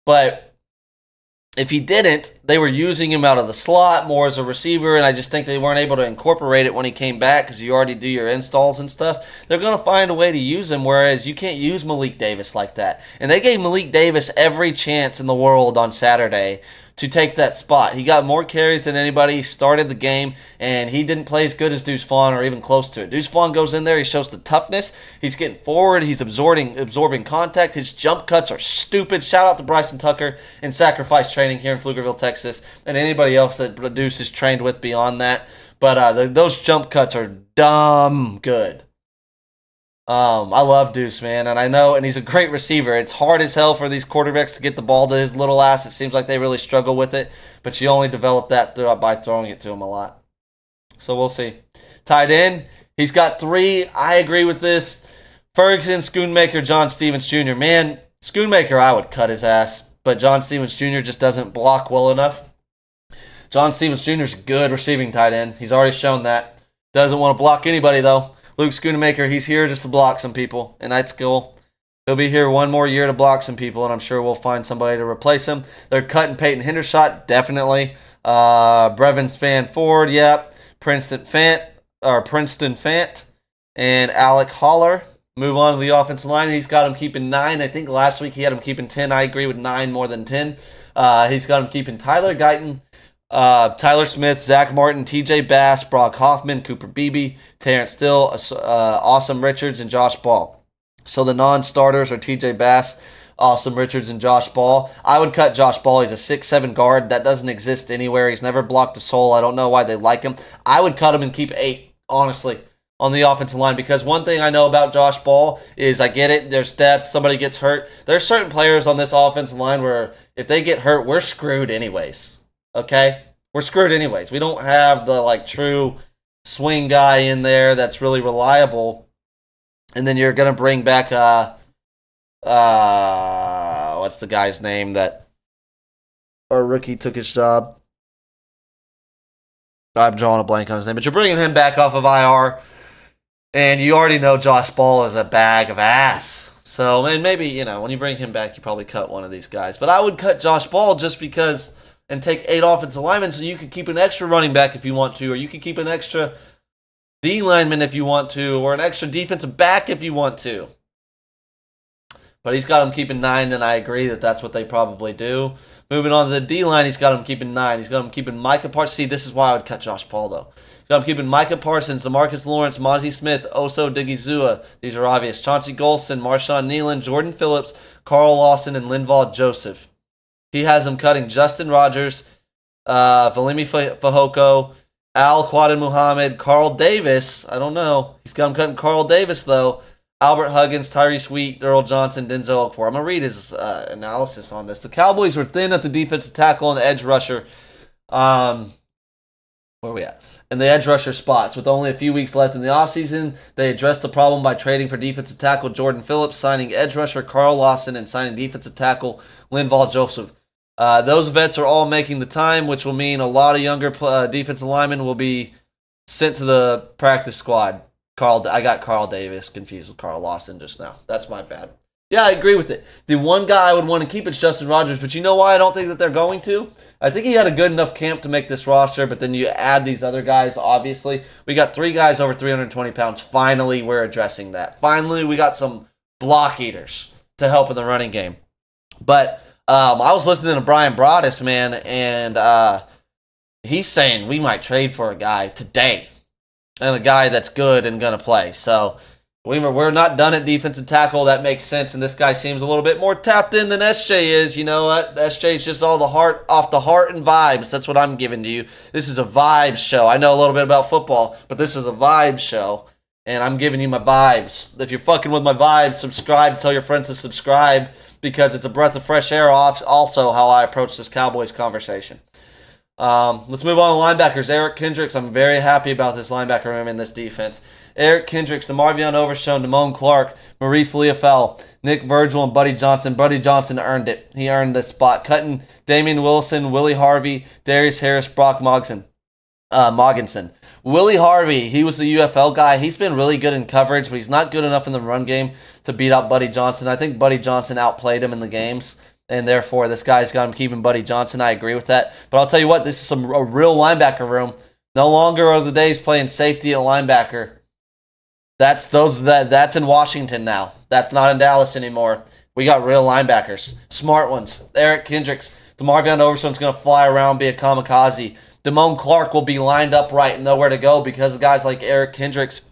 A: But if he didn't, they were using him out of the slot more as a receiver, and I just think they weren't able to incorporate it when he came back because you already do your installs and stuff. They're going to find a way to use him, whereas you can't use Malik Davis like that. And they gave Malik Davis every chance in the world on Saturday to take that spot. He got more carries than anybody. He started the game, and he didn't play as good as Deuce Vaughn or even close to it. Deuce Vaughn goes in there. He shows the toughness. He's getting forward. He's absorbing contact. His jump cuts are stupid. Shout out to Bryson Tucker in Sacrifice Training here in Pflugerville, Texas, and anybody else that Deuce is trained with beyond that. But those jump cuts are dumb good. I love Deuce, man, and I know, and he's a great receiver. It's hard as hell for these quarterbacks to get the ball to his little ass. It seems like they really struggle with it, but you only develop that by throwing it to him a lot. So we'll see. Tight end, he's got 3. I agree with this. Ferguson, Schoonmaker, John Stevens Jr. Man, Schoonmaker, I would cut his ass, but John Stevens Jr. just doesn't block well enough. John Stevens Jr. is a good receiving tight end. He's already shown that. Doesn't want to block anybody, though. Luke Schoonmaker, he's here just to block some people, and that's cool. He'll be here one more year to block some people, and I'm sure we'll find somebody to replace him. They're cutting Peyton Hendershot, definitely. Brevin Spann-Ford, yep. Princeton Fant, and Alec Holler. Move on to the offensive line. He's got him keeping 9. I think last week he had him keeping 10. I agree with 9 more than 10. He's got him keeping Tyler Guyton, Tyler Smith, Zach Martin, TJ Bass, Brock Hoffman, Cooper Beebe, Terrence Still, Awesome Richards, and Josh Ball. So the non-starters are TJ Bass, Awesome Richards, and Josh Ball. I would cut Josh Ball. He's a 6'7 guard. That doesn't exist anywhere. He's never blocked a soul. I don't know why they like him. I would cut him and keep 8, honestly, on the offensive line, because one thing I know about Josh Ball is I get it. There's depth. Somebody gets hurt. There's certain players on this offensive line where if they get hurt, we're screwed anyways. Okay? We're screwed anyways. We don't have the true swing guy in there that's really reliable. And then you're going to bring back what's the guy's name that our rookie took his job? I'm drawing a blank on his name, but you're bringing him back off of IR, and you already know Josh Ball is a bag of ass. So, and maybe, when you bring him back, you probably cut one of these guys. But I would cut Josh Ball just because, and take 8 offensive linemen so you could keep an extra running back if you want to, or you could keep an extra D lineman if you want to, or an extra defensive back if you want to. But he's got him keeping 9, and I agree that that's what they probably do. Moving on to the D-line, he's got him keeping 9. He's got him keeping Micah Parsons. See, this is why I would cut Josh Paul, though. He's got him keeping Micah Parsons, DeMarcus Lawrence, Mozzie Smith, Oso Digizua. These are obvious. Chauncey Golston, Marshawn Nealon, Jordan Phillips, Carl Lawson, and Linval Joseph. He has him cutting Justin Rogers, Valimi Fahoko, Al Quadin Muhammad, Carl Davis. I don't know. He's got him cutting Carl Davis, though. Albert Huggins, Tyrese Wheat, Darrell Johnson, Denzel Okfor. I'm going to read his analysis on this. The Cowboys were thin at the defensive tackle and the edge rusher. Where are we at? In the edge rusher spots. With only a few weeks left in the offseason, they addressed the problem by trading for defensive tackle Jordan Phillips, signing edge rusher Carl Lawson, and signing defensive tackle Linval Joseph. Those vets are all making the time, which will mean a lot of younger defensive linemen will be sent to the practice squad. I got Carl Davis confused with Carl Lawson just now. That's my bad. Yeah, I agree with it. The one guy I would want to keep is Justin Rogers, but you know why I don't think that they're going to? I think he had a good enough camp to make this roster, but then you add these other guys, obviously. We got 3 guys over 320 pounds. Finally, we're addressing that. Finally, we got some block eaters to help in the running game. But I was listening to Brian Broaddus, man, and he's saying we might trade for a guy today. And a guy that's good and going to play. So we're not done at defensive tackle. That makes sense. And this guy seems a little bit more tapped in than SJ is. You know what? SJ is just all off the heart and vibes. That's what I'm giving to you. This is a vibes show. I know a little bit about football, but this is a vibes show. And I'm giving you my vibes. If you're fucking with my vibes, subscribe. Tell your friends to subscribe because it's a breath of fresh air. Also, how I approach this Cowboys conversation. Let's move on to linebackers. Eric Kendricks. I'm very happy about this linebacker room in this defense. Eric Kendricks, DeMarvion Overshown, Damone Clark, Maurice Leofel, Nick Virgil, and Buddy Johnson. Buddy Johnson earned it. He earned this spot. Cutting Damian Wilson, Willie Harvey, Darius Harris, Brock Moggensen. Willie Harvey, he was the UFL guy. He's been really good in coverage, but he's not good enough in the run game to beat out Buddy Johnson. I think Buddy Johnson outplayed him in the games. and therefore this guy's got him keeping Buddy Johnson. I agree with that. But I'll tell you what, this is a real linebacker room. No longer are the days playing safety at linebacker. That's in Washington now. That's not in Dallas anymore. We got real linebackers, smart ones. Eric Kendricks, DeMar Van Overshown's going to fly around, be a kamikaze. Damone Clark will be lined up right and nowhere to go because of guys like Eric Kendricks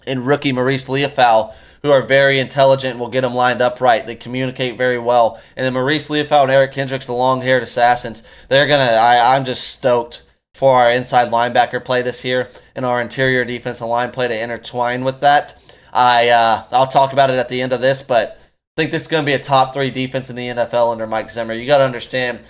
A: and rookie Maurice Leofau, who are very intelligent and will get them lined up right. They communicate very well. And then Maurice Leofau and Eric Kendricks, the long-haired assassins, I'm just stoked for our inside linebacker play this year and our interior defensive line play to intertwine with that. I'll talk about it at the end of this, but I think this is going to be a top 3 defense in the NFL under Mike Zimmer. You got to understand,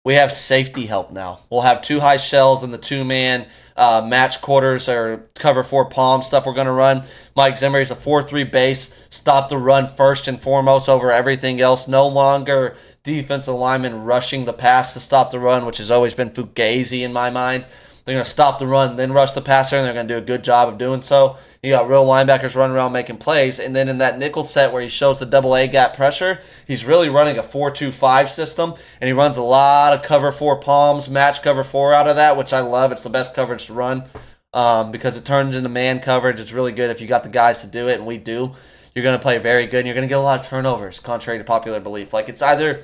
A: we have safety help now. We'll have 2 high shells and the 2-man match quarters or cover 4 palm stuff we're going to run. Mike Zimmer is a 4-3 base. Stop the run first and foremost over everything else. No longer defensive linemen rushing the pass to stop the run, which has always been fugazi in my mind. They're going to stop the run, then rush the passer, and they're going to do a good job of doing so. You got real linebackers running around making plays, and then in that nickel set where he shows the double A gap pressure, he's really running a 4-2-5 system, and he runs a lot of cover 4 palms, match cover 4 out of that, which I love. It's the best coverage to run because it turns into man coverage. It's really good if you got the guys to do it, and we do. You're going to play very good, and you're going to get a lot of turnovers, contrary to popular belief. Like, it's either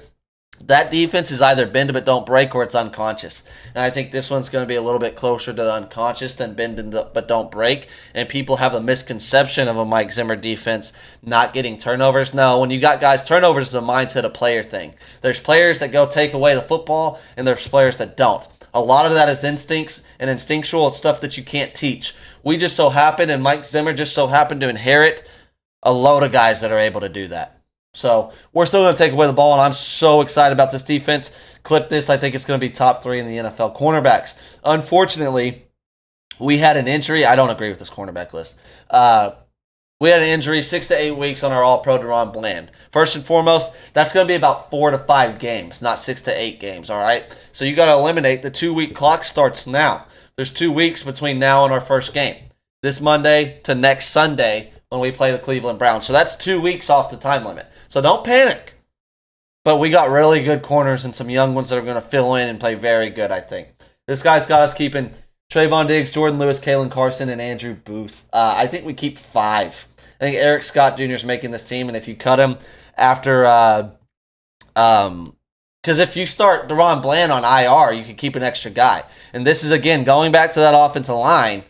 A: that defense is either bend but don't break or it's unconscious. And I think this one's going to be a little bit closer to the unconscious than bend but don't break. And people have a misconception of a Mike Zimmer defense not getting turnovers. No, when you got guys, turnovers is a mindset, a player thing. There's players that go take away the football, and there's players that don't. A lot of that is instincts and instinctual. It's stuff that you can't teach. We just so happen, and Mike Zimmer just so happened to inherit a load of guys that are able to do that. So we're still going to take away the ball, and I'm so excited about this defense. Clip this. I think it's going to be top 3 in the NFL. Cornerbacks. Unfortunately, we had an injury. I don't agree with this cornerback list. We had an injury 6 to 8 weeks on our All-Pro Deron Bland. First and foremost, that's going to be about 4 to 5 games, not 6 to 8 games, all right? So you got to eliminate. The 2-week clock starts now. There's 2 weeks between now and our first game. This Monday to next Sunday when we play the Cleveland Browns. So that's 2 weeks off the time limit. So don't panic. But we got really good corners and some young ones that are going to fill in and play very good, I think. This guy's got us keeping Trayvon Diggs, Jordan Lewis, Kalen Carson, and Andrew Booth. I think we keep 5. I think Eric Scott Jr. is making this team, and if you cut him after because if you start Deron Bland on IR, you can keep an extra guy. And this is, again, going back to that offensive line.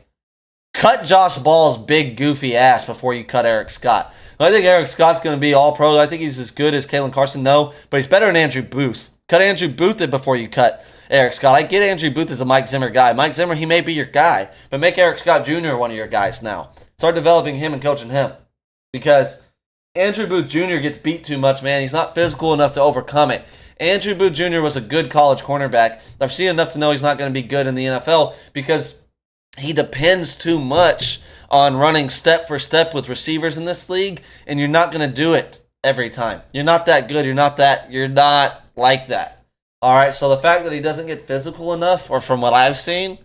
A: Cut Josh Ball's big, goofy ass before you cut Eric Scott. I think Eric Scott's going to be all-pro. I think he's as good as Kalen Carson. No, but he's better than Andrew Booth. Cut Andrew Booth before you cut Eric Scott. I get Andrew Booth as a Mike Zimmer guy. Mike Zimmer, he may be your guy, but make Eric Scott Jr. one of your guys now. Start developing him and coaching him. Because Andrew Booth Jr. gets beat too much, man. He's not physical enough to overcome it. Andrew Booth Jr. was a good college cornerback. I've seen enough to know he's not going to be good in the NFL because he depends too much on running step for step with receivers in this league, and you're not going to do it every time. You're not that good. You're not like that. All right, so the fact that he doesn't get physical enough, or from what I've seen,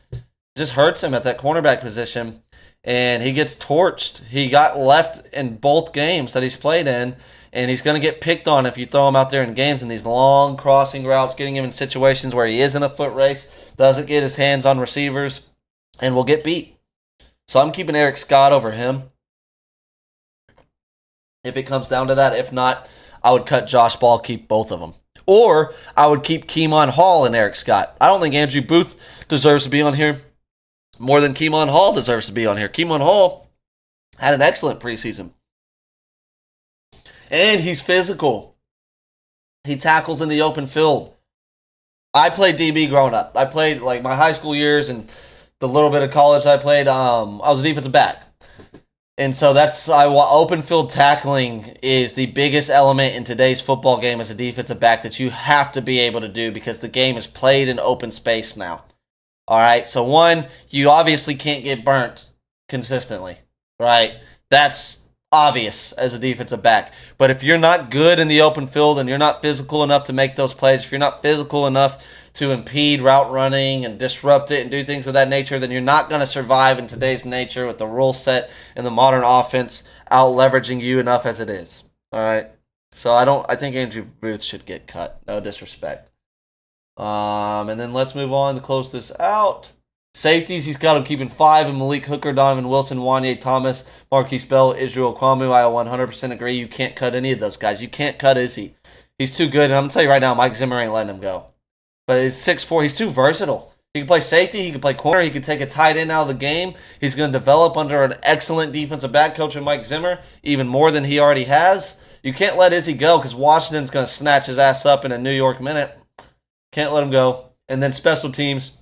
A: just hurts him at that cornerback position, and he gets torched. He got left in both games that he's played in, and he's going to get picked on if you throw him out there in games in these long crossing routes, getting him in situations where he is in a foot race, doesn't get his hands on receivers, and will get beat. So I'm keeping Eric Scott over him if it comes down to that. If not, I would cut Josh Ball, keep both of them. Or I would keep Keemon Hall and Eric Scott. I don't think Andrew Booth deserves to be on here more than Keemon Hall deserves to be on here. Keemon Hall had an excellent preseason. And he's physical. He tackles in the open field. I played DB growing up. I played like my high school years and the little bit of college I played, I was a defensive back. And so open field tackling is the biggest element in today's football game as a defensive back that you have to be able to do because the game is played in open space now. All right, so one, you obviously can't get burnt consistently, right? That's obvious as a defensive back. But if you're not good in the open field and you're not physical enough to make those plays, if you're not physical enough to impede route running and disrupt it and do things of that nature, then you're not going to survive in today's nature with the rule set and the modern offense out leveraging you enough as it is. All right. So I think Andrew Booth should get cut. No disrespect. And then let's move on to close this out. Safeties, he's got him keeping 5, and Malik Hooker, Donovan Wilson, Wanye Thomas, Marquise Bell, Israel Kwamu. I 100% agree. You can't cut any of those guys. You can't cut Izzy. He's too good. And I'm going to tell you right now, Mike Zimmer ain't letting him go. But he's 6'4". He's too versatile. He can play safety. He can play corner. He can take a tight end out of the game. He's going to develop under an excellent defensive back coach in Mike Zimmer, even more than he already has. You can't let Izzy go because Washington's going to snatch his ass up in a New York minute. Can't let him go. And then special teams,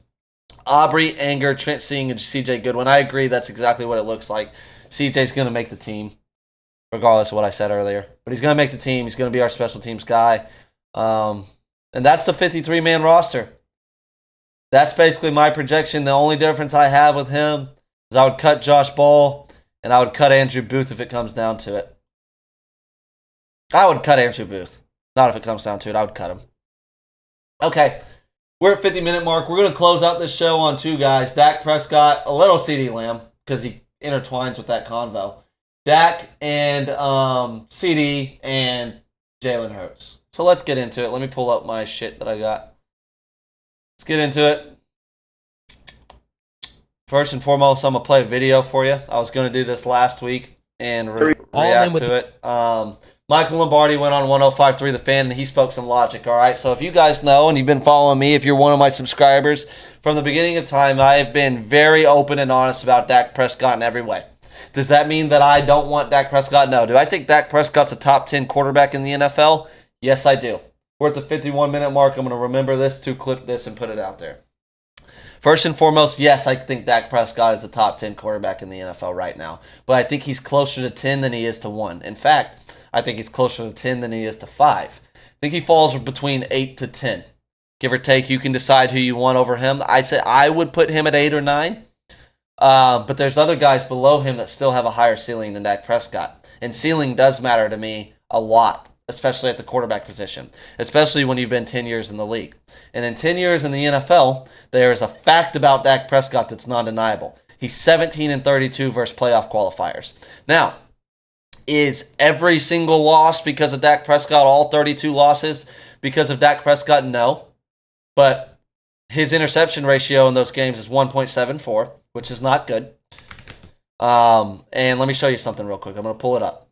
A: Aubrey, Anger, Trent Singh, and CJ Goodwin. I agree that's exactly what it looks like. CJ's going to make the team, regardless of what I said earlier. But he's going to make the team. He's going to be our special teams guy. And that's the 53-man roster. That's basically my projection. The only difference I have with him is I would cut Josh Ball, and I would cut Andrew Booth if it comes down to it. I would cut Andrew Booth. Not if it comes down to it. I would cut him. Okay, we're at 50-minute mark. We're going to close out this show on 2 guys. Dak Prescott, a little CeeDee Lamb, because he intertwines with that convo. Dak and CeeDee and Jalen Hurts. So let's get into it. Let me pull up my shit that I got. Let's get into it. First and foremost, I'm going to play a video for you. I was going to do this last week and react to it. Michael Lombardi went on 105.3 The Fan, and he spoke some logic, all right? So if you guys know, and you've been following me, if you're one of my subscribers, from the beginning of time, I have been very open and honest about Dak Prescott in every way. Does that mean that I don't want Dak Prescott? No. Do I think Dak Prescott's a top 10 quarterback in the NFL? Yes, I do. We're at the 51-minute mark. I'm going to remember this, to clip this, and put it out there. First and foremost, yes, I think Dak Prescott is a top 10 quarterback in the NFL right now. But I think he's closer to 10 than he is to 1. In fact, I think he's closer to 10 than he is to 5. I think he falls between 8 to 10. Give or take, you can decide who you want over him. I'd say I would put him at 8 or 9. But there's other guys below him that still have a higher ceiling than Dak Prescott. And ceiling does matter to me a lot, especially at the quarterback position, especially when you've been 10 years in the league. And in 10 years in the NFL, there is a fact about Dak Prescott that's non-deniable. He's 17-32 versus playoff qualifiers. Now, is every single loss because of Dak Prescott, all 32 losses because of Dak Prescott? No. But his interception ratio in those games is 1.74, which is not good. And let me show you something real quick. I'm going to pull it up.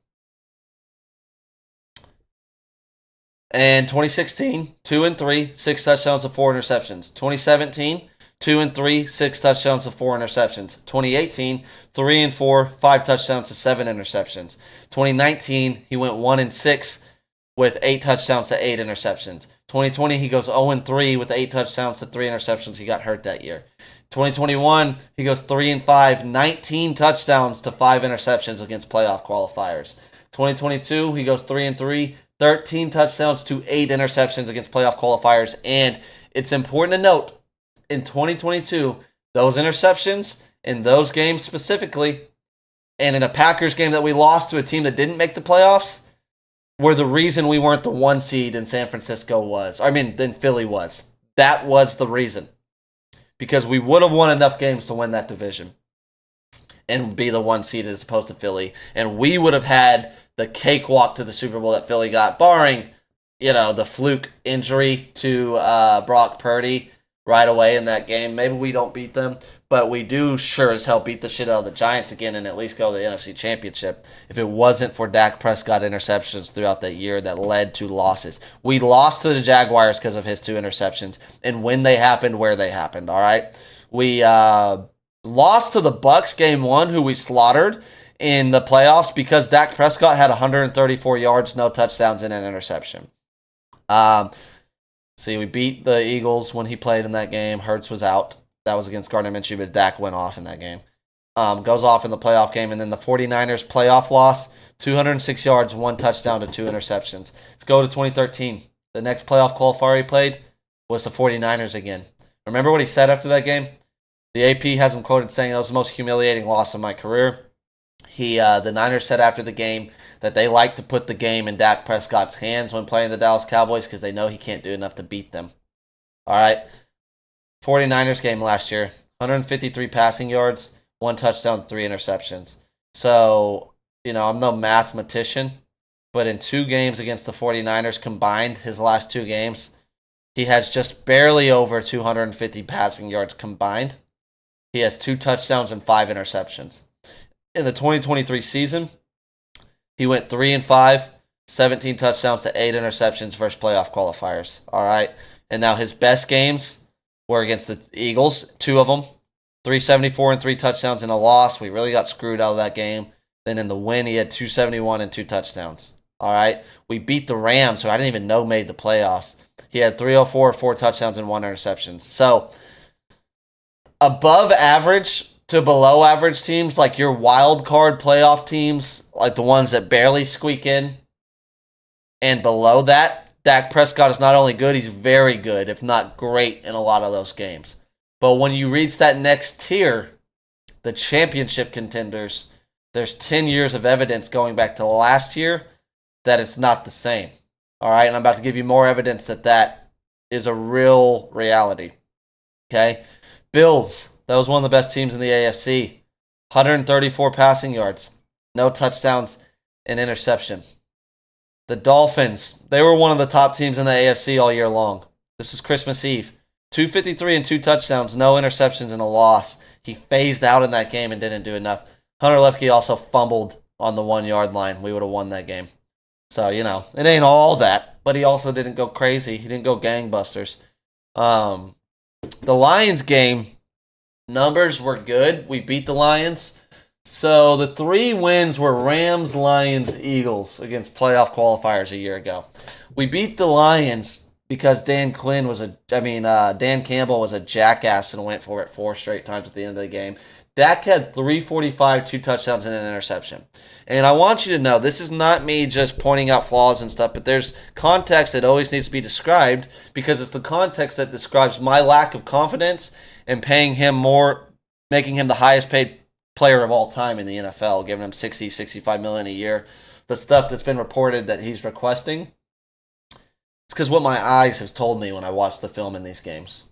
A: And 2016, 2-3, 6 touchdowns to 4 interceptions. 2017, 2-3, 6 touchdowns to 4 interceptions. 2018, 3-4, 5 touchdowns to 7 interceptions. 2019, he went 1-6 with 8 touchdowns to 8 interceptions. 2020, he goes 0-3 with 8 touchdowns to 3 interceptions. He got hurt that year. 2021, he goes 3-5, 19 touchdowns to 5 interceptions against playoff qualifiers. 2022, he goes 3-3, 13 touchdowns to 8 interceptions against playoff qualifiers. And it's important to note, in 2022, those interceptions in those games specifically, and in a Packers game that we lost to a team that didn't make the playoffs, were the reason we weren't the 1 seed in San Francisco was. Then Philly was. That was the reason. Because we would have won enough games to win that division and be the 1 seed as opposed to Philly. And we would have had the cakewalk to the Super Bowl that Philly got, barring, the fluke injury to Brock Purdy right away in that game. Maybe we don't beat them, but we do sure as hell beat the shit out of the Giants again and at least go to the NFC Championship if it wasn't for Dak Prescott interceptions throughout that year that led to losses. We lost to the Jaguars because of his 2 interceptions and when they happened, where they happened, all right? We lost to the Bucs game 1, who we slaughtered in the playoffs because Dak Prescott had 134 yards, no touchdowns, and an interception. We beat the Eagles when he played in that game. Hurts was out. That was against Gardner Minshew, but Dak went off in that game. Goes off in the playoff game, and then the 49ers playoff loss, 206 yards, 1 touchdown to 2 interceptions. Let's go to 2013. The next playoff qualifier he played was the 49ers again. Remember what he said after that game? The AP has him quoted saying, "That was the most humiliating loss of my career." The Niners said after the game that they like to put the game in Dak Prescott's hands when playing the Dallas Cowboys because they know he can't do enough to beat them. All right. 49ers game last year, 153 passing yards, 1 touchdown, 3 interceptions. So, I'm no mathematician, but in 2 games against the 49ers combined, his last 2 games, he has just barely over 250 passing yards combined. He has 2 touchdowns and 5 interceptions. In the 2023 season, he went 3-5, 17 touchdowns to 8 interceptions versus playoff qualifiers. All right. And now his best games were against the Eagles, 2 of them, 374 and 3 touchdowns in a loss. We really got screwed out of that game. Then in the win, he had 271 and 2 touchdowns. All right. We beat the Rams, who I didn't even know made the playoffs. He had 304, 4 touchdowns, and 1 interception. So above average to below average teams, like your wild card playoff teams, like the ones that barely squeak in, and below that, Dak Prescott is not only good, he's very good, if not great, in a lot of those games. But when you reach that next tier, the championship contenders, there's 10 years of evidence going back to last year that it's not the same. All right, and I'm about to give you more evidence that that is a real reality. Okay, Bills, that was one of the best teams in the AFC. 134 passing yards, no touchdowns, and interception. The Dolphins, they were one of the top teams in the AFC all year long. This was Christmas Eve. 253 and 2 touchdowns, no interceptions, and a loss. He phased out in that game and didn't do enough. Hunter Lepke also fumbled on the 1-yard line. We would have won that game. So, it ain't all that, but he also didn't go crazy. He didn't go gangbusters. The Lions game, numbers were good. We beat the Lions. So the 3 wins were Rams, Lions, Eagles against playoff qualifiers a year ago. We beat the Lions because Dan Campbell was a jackass and went for it 4 straight times at the end of the game. Dak had 345, 2 touchdowns, and an interception. And I want you to know, this is not me just pointing out flaws and stuff, but there's context that always needs to be described because it's the context that describes my lack of confidence and paying him more, making him the highest paid player of all time in the NFL, giving him 60, 65 million a year. The stuff that's been reported that he's requesting, it's because what my eyes have told me when I watched the film in these games.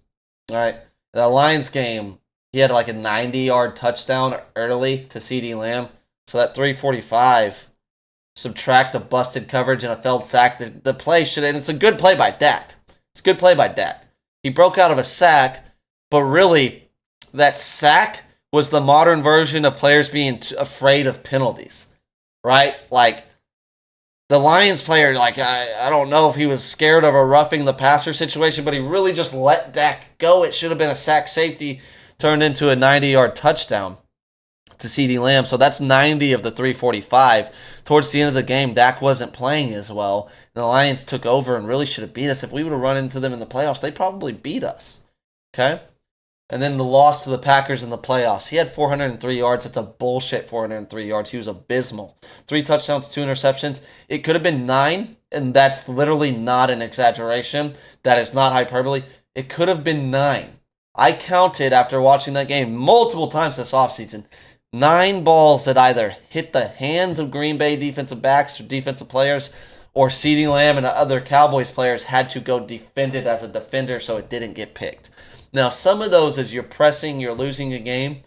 A: All right, the Lions game, he had like a 90-yard touchdown early to CeeDee Lamb. So that 345, subtract a busted coverage and a failed sack. The play should, and it's a good play by Dak. It's a good play by Dak. He broke out of a sack, but really, that sack was the modern version of players being afraid of penalties, right? Like, the Lions player, I don't know if he was scared of a roughing the passer situation, but he really just let Dak go. It should have been a sack safety turned into a 90-yard touchdown to CeeDee Lamb. So that's 90 of the 345. Towards the end of the game, Dak wasn't playing as well. And the Lions took over and really should have beat us. If we would have run into them in the playoffs, they probably beat us. Okay? And then the loss to the Packers in the playoffs. He had 403 yards. That's a bullshit 403 yards. He was abysmal. 3 touchdowns, 2 interceptions. It could have been 9, and that's literally not an exaggeration. That is not hyperbole. It could have been 9. I counted after watching that game multiple times this offseason. 9 balls that either hit the hands of Green Bay defensive backs or defensive players, or CeeDee Lamb and other Cowboys players had to go defend it as a defender so it didn't get picked. Now, some of those, as you're pressing, you're losing a game,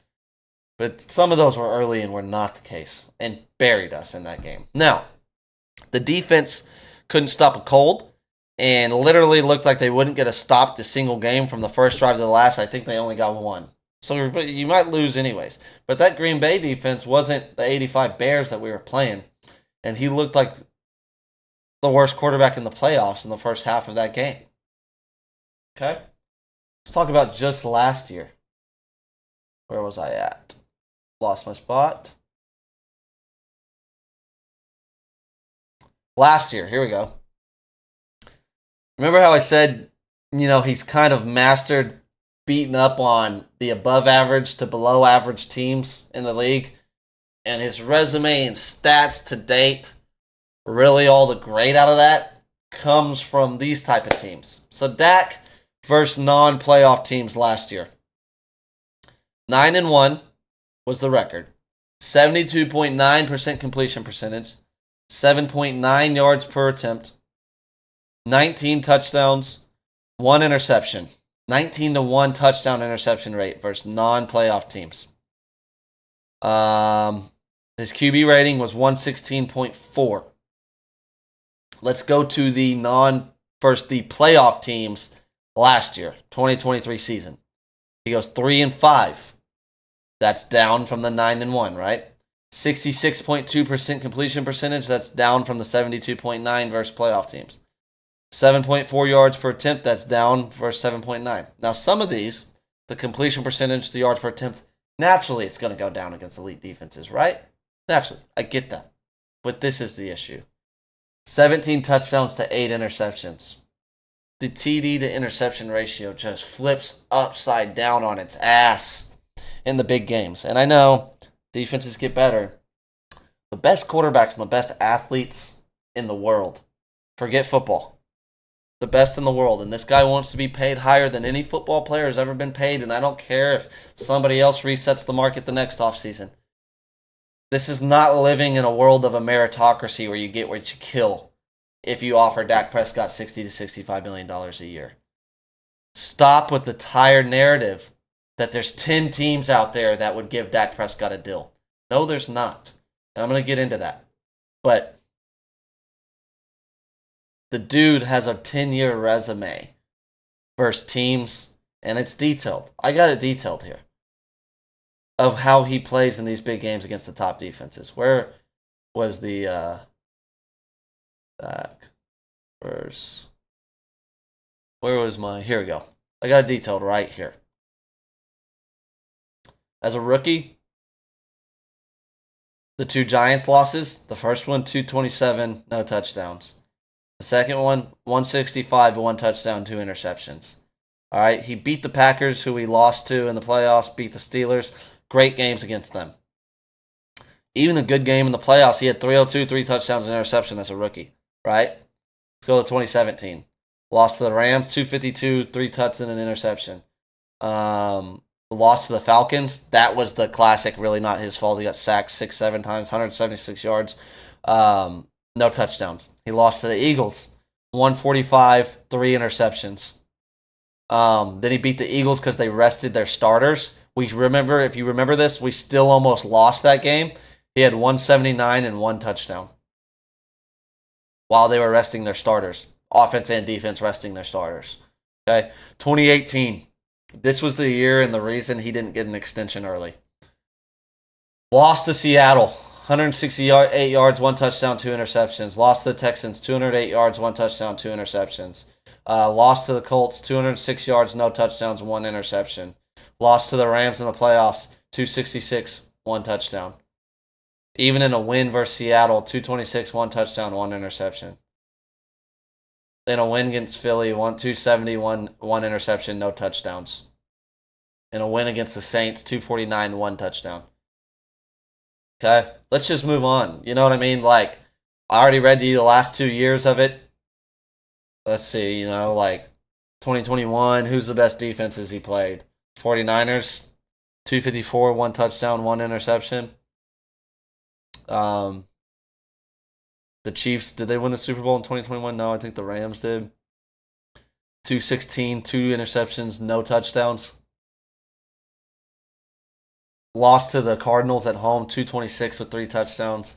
A: but some of those were early and were not the case and buried us in that game. Now, the defense couldn't stop a cold and literally looked like they wouldn't get a stop the single game from the first drive to the last. I think they only got 1. So you might lose anyways. But that Green Bay defense wasn't the 85 Bears that we were playing. And he looked like the worst quarterback in the playoffs in the first half of that game. Okay? Let's talk about just last year. Where was I at? Lost my spot. Last year. Here we go. Remember how I said, he's kind of mastered beating up on the above average to below average teams in the league, and his resume and stats to date, really all the great out of that comes from these type of teams. So Dak versus non-playoff teams last year. 9-1 was the record. 72.9% completion percentage, 7.9 yards per attempt, 19 touchdowns, 1 interception. 19-1 touchdown interception rate versus non-playoff teams. His QB rating was 116.4. Let's go to the the playoff teams last year, 2023 season. He goes 3-5. That's down from the 9-1, right? 66.2% completion percentage. That's down from the 72.9 versus playoff teams. 7.4 yards per attempt. That's down versus 7.9. Now, some of these, the completion percentage, the yards per attempt, naturally it's going to go down against elite defenses, right? Naturally. I get that. But this is the issue. 17 touchdowns to 8 interceptions. The TD to interception ratio just flips upside down on its ass in the big games. And I know defenses get better. The best quarterbacks and the best athletes in the world, forget football, the best in the world. And this guy wants to be paid higher than any football player has ever been paid. And I don't care if somebody else resets the market the next offseason. This is not living in a world of a meritocracy where you get what you kill if you offer Dak Prescott $60 to $65 million a year. Stop with the tired narrative that there's 10 teams out there that would give Dak Prescott a deal. No, there's not. And I'm going to get into that. But the dude has a 10-year resume versus teams, and it's detailed. I got it detailed here of how he plays in these big games against the top defenses. Where was the Dak versus... Where was my... Here we go. I got it detailed right here. As a rookie, the 2 Giants losses, the first one, 227, no touchdowns. The second one, 165, 1 touchdown, 2 interceptions. All right, he beat the Packers, who he lost to in the playoffs, beat the Steelers. Great games against them. Even a good game in the playoffs, he had 302, 3 touchdowns and interception as a rookie, right? Let's go to 2017. Lost to the Rams, 252, 3 touchdowns and an interception. Lost to the Falcons. That was the classic, really not his fault. He got sacked 6-7 times, 176 yards. No touchdowns. He lost to the Eagles, 145, 3 interceptions. Then he beat the Eagles because they rested their starters. We remember, if you remember this, we still almost lost that game. He had 179 and 1 touchdown while they were resting their starters. Offense and defense resting their starters. Okay, 2018. This was the year and the reason he didn't get an extension early. Lost to Seattle, 168 yards, 1 touchdown, 2 interceptions. Lost to the Texans, 208 yards, 1 touchdown, 2 interceptions. Lost to the Colts, 206 yards, no touchdowns, 1 interception. Lost to the Rams in the playoffs, 266, 1 touchdown. Even in a win versus Seattle, 226, 1 touchdown, 1 interception. In a win against Philly, 270, 1 interception, no touchdowns. In a win against the Saints, 249, 1 touchdown. Okay, let's just move on. You know what I mean? Like, I already read to you the last 2 years of it. Let's see, 2021, who's the best defenses he played? 49ers, 254, 1 touchdown, 1 interception. The Chiefs, did they win the Super Bowl in 2021? No, I think the Rams did. 216, 2 interceptions, no touchdowns. Lost to the Cardinals at home, 226 with 3 touchdowns.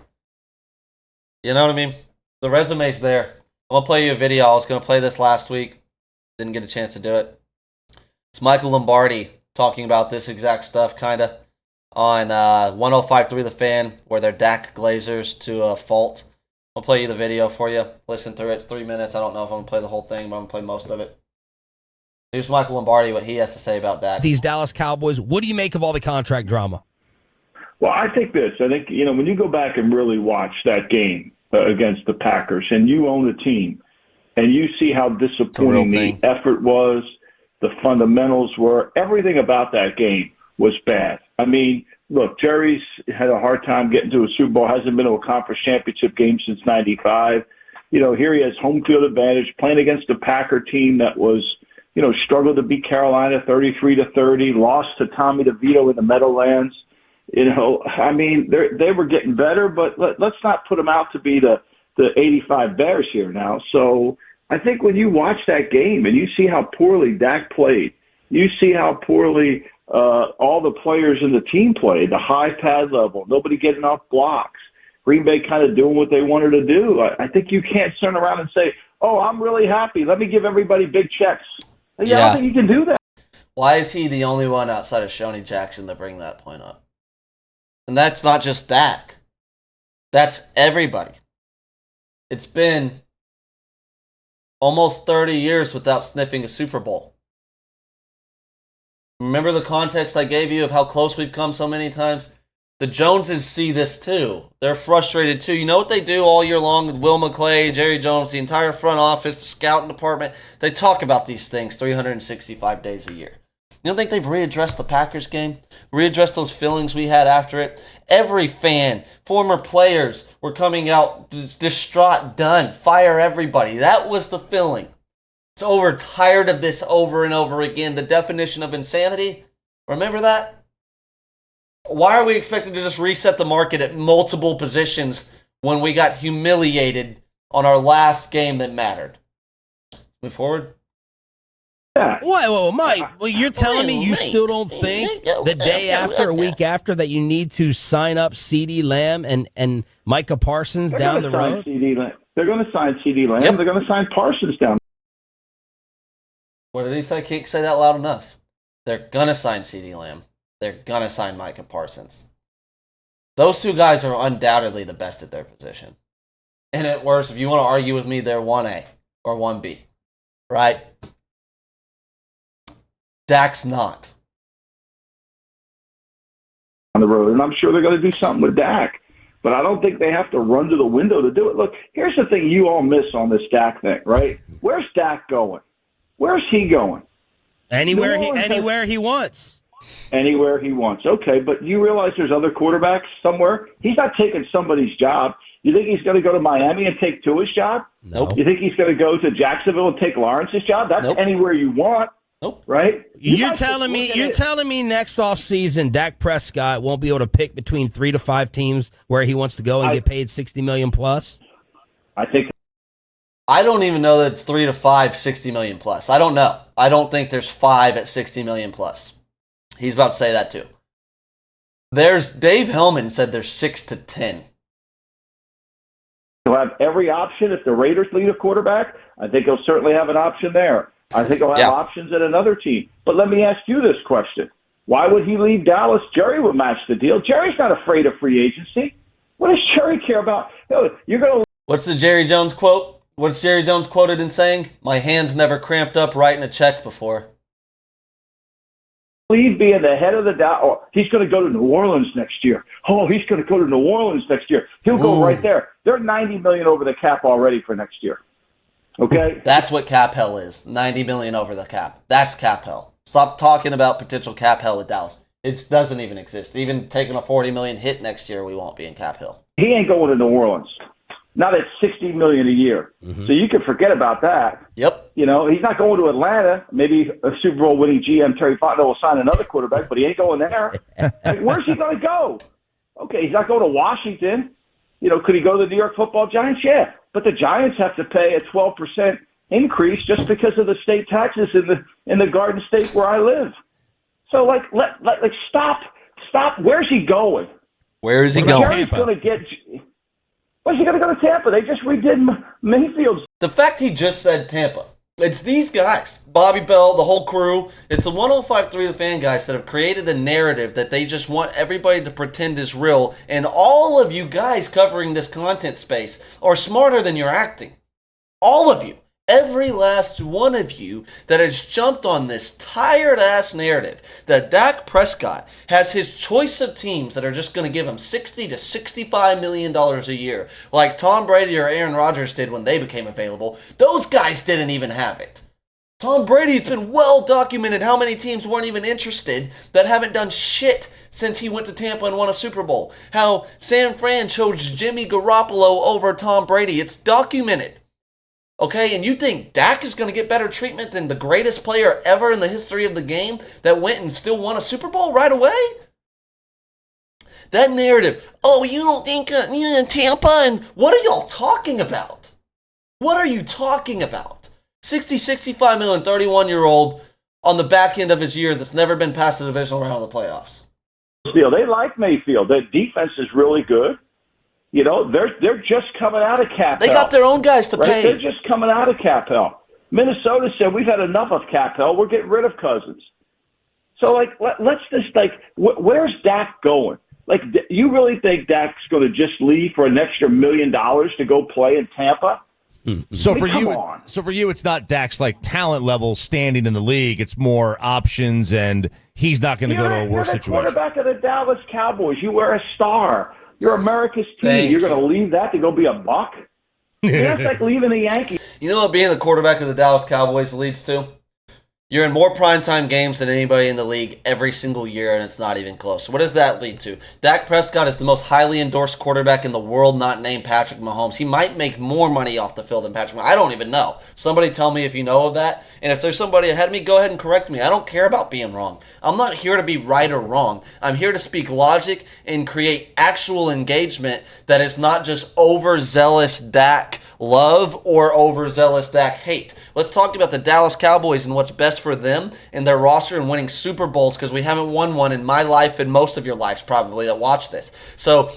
A: You know what I mean? The resume's there. I'm going to play you a video. I was going to play this last week. Didn't get a chance to do it. It's Michael Lombardi talking about this exact stuff, kind of, on 105.3 The Fan, where they're Dak Glazers to a fault. I'll play you the video for you. Listen through it. It's 3 minutes. I don't know if I'm going to play the whole thing, but I'm going to play most of it. Here's Michael Lombardi, what he has to say about Dak.
B: These Dallas Cowboys, what do you make of all the contract drama?
C: Well, I think when you go back and really watch that game against the Packers and you own the team and you see how disappointing the effort was, the fundamentals were, everything about that game was bad. I mean, look, Jerry's had a hard time getting to a Super Bowl, hasn't been to a conference championship game since '95. Here he has home field advantage, playing against a Packer team that was, struggled to beat Carolina 33-30, lost to Tommy DeVito in the Meadowlands. I mean, they were getting better, but let's not put them out to be the 85 Bears here now. So I think when you watch that game and you see how poorly Dak played, you see how poorly all the players in the team played, the high pad level, nobody getting off blocks. Green Bay kind of doing what they wanted to do. I think you can't turn around and say, oh, I'm really happy. Let me give everybody big checks. I don't think you can do that.
A: Why is he the only one outside of Shonee Jackson to bring that point up? And that's not just Dak. That's everybody. It's been almost 30 years without sniffing a Super Bowl. Remember the context I gave you of how close we've come so many times? The Joneses see this too. They're frustrated too. You know what they do all year long with Will McClay, Jerry Jones, the entire front office, the scouting department? They talk about these things 365 days a year. You don't think they've readdressed the Packers game? Readdressed those feelings we had after it? Every fan, former players were coming out distraught, done, fire everybody. That was the feeling. It's over, tired of this over and over again. The definition of insanity, remember that? Why are we expected to just reset the market at multiple positions when we got humiliated on our last game that mattered? Move forward.
B: Whoa, Mike. Well, you're telling me you still don't think the day after, a week after, that you need to sign up CeeDee Lamb and Micah Parsons down the road?
C: They're going to sign CeeDee Lamb. Yep. They're going to sign Parsons down.
A: What did he say? I can't say that loud enough. They're going to sign CeeDee Lamb. They're going to sign Micah Parsons. Those two guys are undoubtedly the best at their position. And at worst, if you want to argue with me, they're 1A or 1B. Right? Dak's not.
C: On the road, and I'm sure they're going to do something with Dak, but I don't think they have to run to the window to do it. Look, here's the thing you all miss on this Dak thing, right? Where's Dak going? Where's he going?
B: Anywhere he wants.
C: Anywhere he wants. Okay, but you realize there's other quarterbacks somewhere? He's not taking somebody's job. You think he's going to go to Miami and take Tua's job?
A: Nope.
C: You think he's going to go to Jacksonville and take Lawrence's job? That's anywhere you want.
A: Nope.
C: Right?
B: You're telling me next offseason Dak Prescott won't be able to pick between 3 to 5 teams where he wants to go and get paid $60 million plus?
A: I don't even know that it's 3 to 5, $60 million plus. I don't know. I don't think there's 5 at $60 million plus. He's about to say that too. There's Dave Hellman said there's 6 to 10.
C: He'll have every option if the Raiders lead a quarterback. I think he'll certainly have an option there. I think he'll have options at another team. But let me ask you this question. Why would he leave Dallas? Jerry would match the deal. Jerry's not afraid of free agency. What does Jerry care about? You're going to.
A: What's the Jerry Jones quote? What's Jerry Jones quoted in saying? My hands never cramped up writing a check before.
C: Leave being the head of the Dallas. Oh, he's going to go to New Orleans next year. Oh, he's going to go to New Orleans next year. He'll go right there. They're $90 million over the cap already for next year. Okay?
A: That's what cap hell is. $90 million over the cap. That's cap hell. Stop talking about potential cap hell with Dallas. It doesn't even exist. Even taking a $40 million hit next year, we won't be in cap hell.
C: He ain't going to New Orleans. Not at $60 million a year. Mm-hmm. So you can forget about that.
A: Yep.
C: You know, he's not going to Atlanta. Maybe a Super Bowl winning GM Terry Fontenot will sign another quarterback, but he ain't going there. Like, where's he going to go? Okay, he's not going to Washington. You know, could he go to the New York Football Giants? Yeah. But the Giants have to pay a 12% increase just because of the state taxes in the Garden State where I live. So, like stop. Where's he going?
A: Where is he going?
C: Jerry's going to get. Where's he going to go to Tampa? They just redid Mayfield's.
A: The fact he just said Tampa. It's these guys, Bobby Bell, the whole crew. It's the 105.3 The Fan guys that have created a narrative that they just want everybody to pretend is real. And all of you guys covering this content space are smarter than you're acting. All of you. Every last one of you that has jumped on this tired-ass narrative that Dak Prescott has his choice of teams that are just going to give him $60 to $65 million a year, like Tom Brady or Aaron Rodgers did when they became available. Those guys didn't even have it. Tom Brady, it's been well documented how many teams weren't even interested that haven't done shit since he went to Tampa and won a Super Bowl. How San Fran chose Jimmy Garoppolo over Tom Brady. It's documented. Okay, and you think Dak is going to get better treatment than the greatest player ever in the history of the game that went and still won a Super Bowl right away? That narrative, oh, you don't think you're in Tampa? And what are y'all talking about? What are you talking about? 60, 65 million, 31-year-old on the back end of his year that's never been past the divisional round of the playoffs.
C: They like Mayfield. Their defense is really good. You know, they're just coming out of cap
A: They
C: hell.
A: got their own guys to pay.
C: They're just coming out of cap hell. Minnesota said, we've had enough of cap hell. We're getting rid of Cousins. So, like, let's just, like, where's Dak going? Like, you really think Dak's going to just leave for an extra $1 million to go play in Tampa?
D: So
C: I mean,
D: for you, it's not Dak's like talent level standing in the league. It's more options, and he's not going to go to a worse situation.
C: You're the quarterback of the Dallas Cowboys. You were a star. You're America's team. You're going to leave that to go be a buck? I mean, that's like leaving the Yankees.
A: You know what being the quarterback of the Dallas Cowboys leads to? You're in more primetime games than anybody in the league every single year, and it's not even close. What does that lead to? Dak Prescott is the most highly endorsed quarterback in the world, not named Patrick Mahomes. He might make more money off the field than Patrick Mahomes. I don't even know. Somebody tell me if you know of that. And if there's somebody ahead of me, go ahead and correct me. I don't care about being wrong. I'm not here to be right or wrong. I'm here to speak logic and create actual engagement that is not just overzealous Dak love or overzealous Dak hate. Let's talk about the Dallas Cowboys and what's best for them and their roster and winning Super Bowls, because we haven't won one in my life and most of your lives probably that watch this. So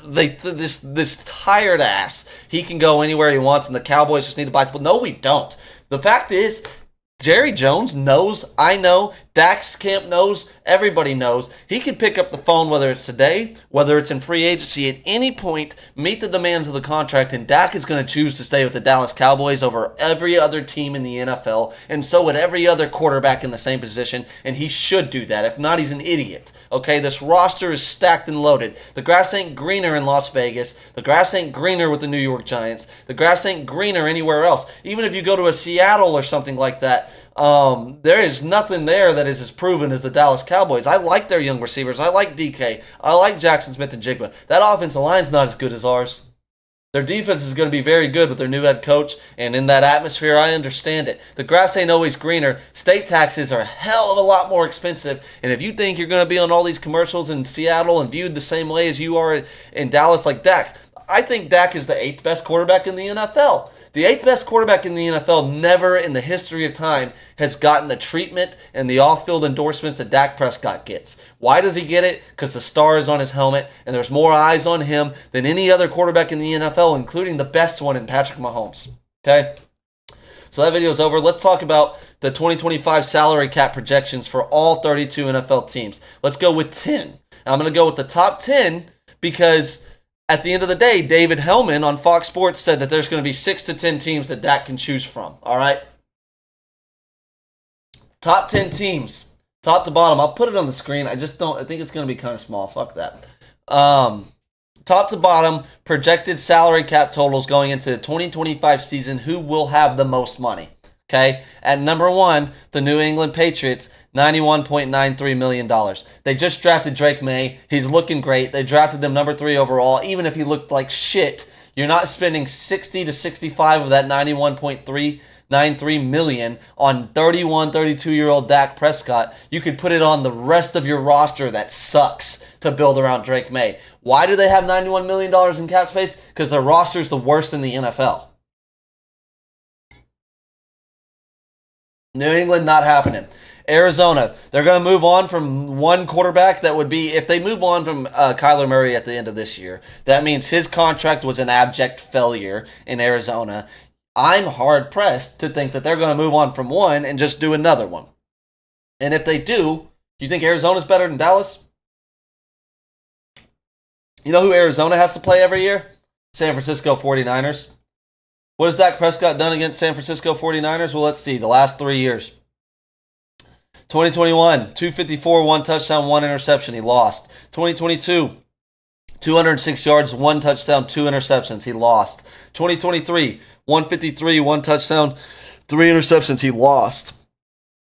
A: this tired ass, he can go anywhere he wants and the Cowboys just need to buy the. No, we don't. The fact is, Jerry Jones knows, I know, Dak's camp knows, everybody knows. He can pick up the phone, whether it's today, whether it's in free agency, at any point, meet the demands of the contract, and Dak is going to choose to stay with the Dallas Cowboys over every other team in the NFL, and so would every other quarterback in the same position, and he should do that. If not, he's an idiot. Okay, this roster is stacked and loaded. The grass ain't greener in Las Vegas. The grass ain't greener with the New York Giants. The grass ain't greener anywhere else. Even if you go to a Seattle or something like that, there is nothing there that is as proven as the Dallas Cowboys. I like their young receivers. I like DK. I like Jackson Smith and Jigba. That offensive line's not as good as ours. Their defense is going to be very good with their new head coach, and in that atmosphere, I understand it. The grass ain't always greener. State taxes are a hell of a lot more expensive, and if you think you're going to be on all these commercials in Seattle and viewed the same way as you are in Dallas like Dak, I think Dak is the 8th best quarterback in the NFL. The 8th best quarterback in the NFL never in the history of time has gotten the treatment and the off-field endorsements that Dak Prescott gets. Why does he get it? Because the star is on his helmet, and there's more eyes on him than any other quarterback in the NFL, including the best one in Patrick Mahomes. Okay? So that video is over. Let's talk about the 2025 salary cap projections for all 32 NFL teams. Let's go with 10. I'm going to go with the top 10 because at the end of the day, David Hellman on Fox Sports said that there's going to be 6 to 10 teams that Dak can choose from. All right? Top 10 teams. Top to bottom. I'll put it on the screen. I think it's going to be kind of small. Fuck that. Top to bottom, projected salary cap totals going into the 2025 season. Who will have the most money? Okay? At number 1, the New England Patriots, $91.93 million. They just drafted Drake May. He's looking great. They drafted him number 3 overall. Even if he looked like shit, you're not spending 60 to 65 of that $91.93 million on 31, 32-year-old Dak Prescott. You could put it on the rest of your roster that sucks to build around Drake May. Why do they have $91 million in cap space? Because their roster is the worst in the NFL. New England, not happening. Arizona, they're going to move on from one quarterback that would be, if they move on from Kyler Murray at the end of this year, that means his contract was an abject failure in Arizona. I'm hard-pressed to think that they're going to move on from one and just do another one. And if they do you think Arizona's better than Dallas? You know who Arizona has to play every year? San Francisco 49ers. What has Dak Prescott done against San Francisco 49ers? Well, let's see. The last 3 years. 2021, 254, 1 touchdown, 1 interception. He lost. 2022, 206 yards, 1 touchdown, 2 interceptions. He lost. 2023, 153, 1 touchdown, 3 interceptions. He lost.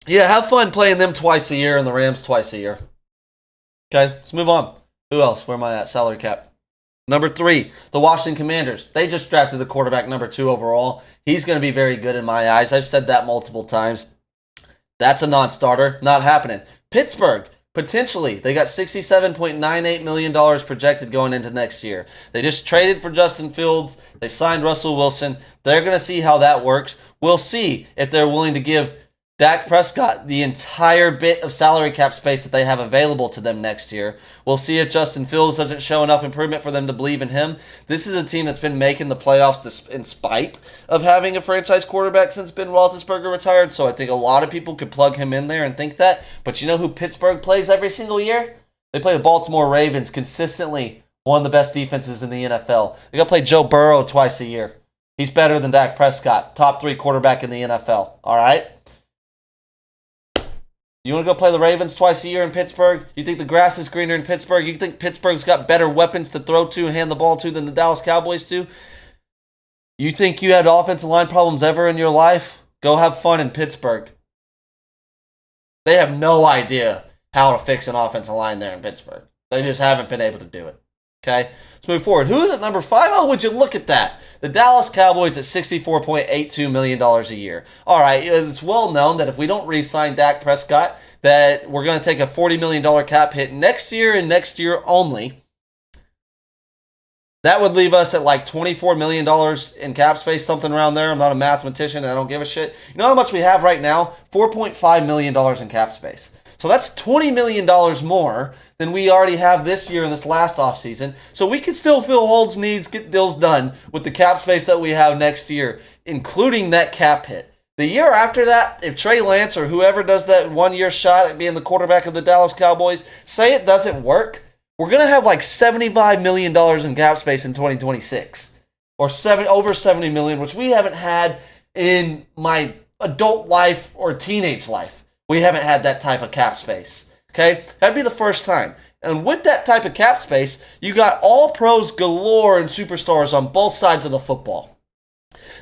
A: Yeah, have fun playing them twice a year and the Rams twice a year. Okay, let's move on. Who else? Where am I at? Salary cap. Number 3, the Washington Commanders. They just drafted the quarterback number 2 overall. He's going to be very good in my eyes. I've said that multiple times. That's a non-starter. Not happening. Pittsburgh, potentially. They got $67.98 million projected going into next year. They just traded for Justin Fields. They signed Russell Wilson. They're going to see how that works. We'll see if they're willing to give Dak Prescott, the entire bit of salary cap space that they have available to them next year. We'll see if Justin Fields doesn't show enough improvement for them to believe in him. This is a team that's been making the playoffs in spite of having a franchise quarterback since Ben Roethlisberger retired, so I think a lot of people could plug him in there and think that. But you know who Pittsburgh plays every single year? They play the Baltimore Ravens, consistently one of the best defenses in the NFL. They got to play Joe Burrow twice a year. He's better than Dak Prescott, top 3 quarterback in the NFL, all right? You want to go play the Ravens twice a year in Pittsburgh? You think the grass is greener in Pittsburgh? You think Pittsburgh's got better weapons to throw to and hand the ball to than the Dallas Cowboys do? You think you had offensive line problems ever in your life? Go have fun in Pittsburgh. They have no idea how to fix an offensive line there in Pittsburgh. They just haven't been able to do it. Okay, let's move forward. Who's at number 5? Oh, would you look at that? The Dallas Cowboys at $64.82 million a year. All right, it's well known that if we don't re-sign Dak Prescott, that we're going to take a $40 million cap hit next year and next year only. That would leave us at like $24 million in cap space, something around there. I'm not a mathematician and I don't give a shit. You know how much we have right now? $4.5 million in cap space. So that's $20 million more than we already have this year in this last offseason. So we can still fill holes, needs, get deals done with the cap space that we have next year, including that cap hit. The year after that, if Trey Lance or whoever does that 1-year shot at being the quarterback of the Dallas Cowboys, say it doesn't work, we're going to have like $75 million in cap space in 2026. Or over $70 million, which we haven't had in my adult life or teenage life. We haven't had that type of cap space. Okay, that'd be the first time. And with that type of cap space, you got all pros galore and superstars on both sides of the football.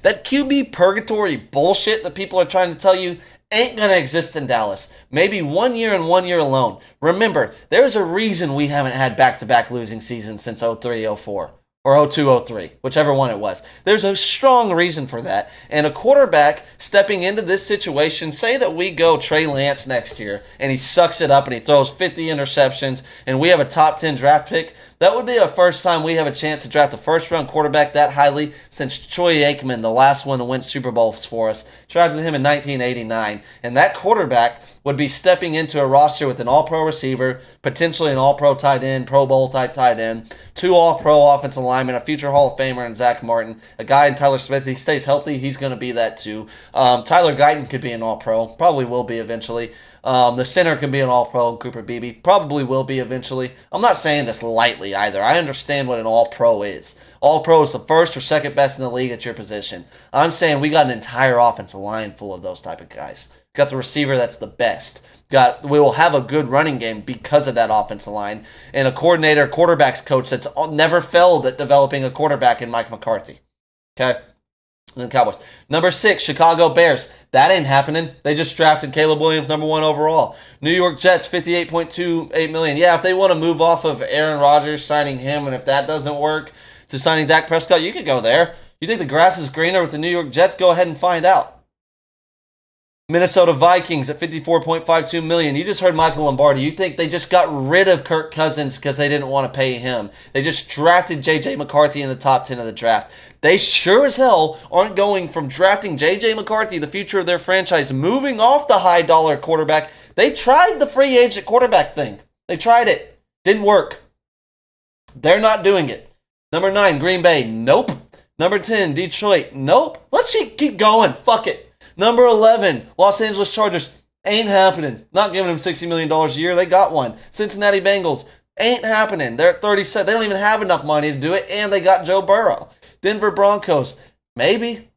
A: That QB purgatory bullshit that people are trying to tell you ain't going to exist in Dallas. Maybe 1 year and 1 year alone. Remember, there's a reason we haven't had back-to-back losing seasons since 03-04. Or 02-03, whichever one it was. There's a strong reason for that. And a quarterback stepping into this situation, say that we go Trey Lance next year, and he sucks it up and he throws 50 interceptions, and we have a top 10 draft pick, that would be the first time we have a chance to draft a first-round quarterback that highly since Troy Aikman, the last one to win Super Bowls for us, drafted him in 1989. And that quarterback would be stepping into a roster with an all-pro receiver, potentially an all-pro tight end, Pro Bowl-type tight end, 2 all-pro offensive linemen, a future Hall of Famer in Zach Martin, a guy in Tyler Smith. If he stays healthy, he's going to be that too. Tyler Guyton could be an all-pro, probably will be eventually. The center can be an all-pro, Cooper Beebe, probably will be eventually. I'm not saying this lightly either. I understand what an all-pro is. All-pro is the first or second best in the league at your position. I'm saying we got an entire offensive line full of those type of guys. Got the receiver that's the best. We will have a good running game because of that offensive line. And a coordinator, quarterbacks coach that's never failed at developing a quarterback in Mike McCarthy. Okay? And the Cowboys. Number 6, Chicago Bears. That ain't happening. They just drafted Caleb Williams number 1 overall. New York Jets, $58.28 million. Yeah, if they want to move off of Aaron Rodgers, signing him, and if that doesn't work, to signing Dak Prescott, you could go there. You think the grass is greener with the New York Jets? Go ahead and find out. Minnesota Vikings at $54.52 million. You just heard Michael Lombardi. You think they just got rid of Kirk Cousins because they didn't want to pay him. They just drafted J.J. McCarthy in the top 10 of the draft. They sure as hell aren't going from drafting J.J. McCarthy, the future of their franchise, moving off the high-dollar quarterback. They tried the free agent quarterback thing. They tried it. Didn't work. They're not doing it. Number 9, Green Bay. Nope. Number 10, Detroit. Nope. Let's keep going. Fuck it. Number 11, Los Angeles Chargers. Ain't happening. Not giving them $60 million a year. They got one. Cincinnati Bengals. Ain't happening. They're at 37. They don't even have enough money to do it, and they got Joe Burrow. Denver Broncos. Maybe.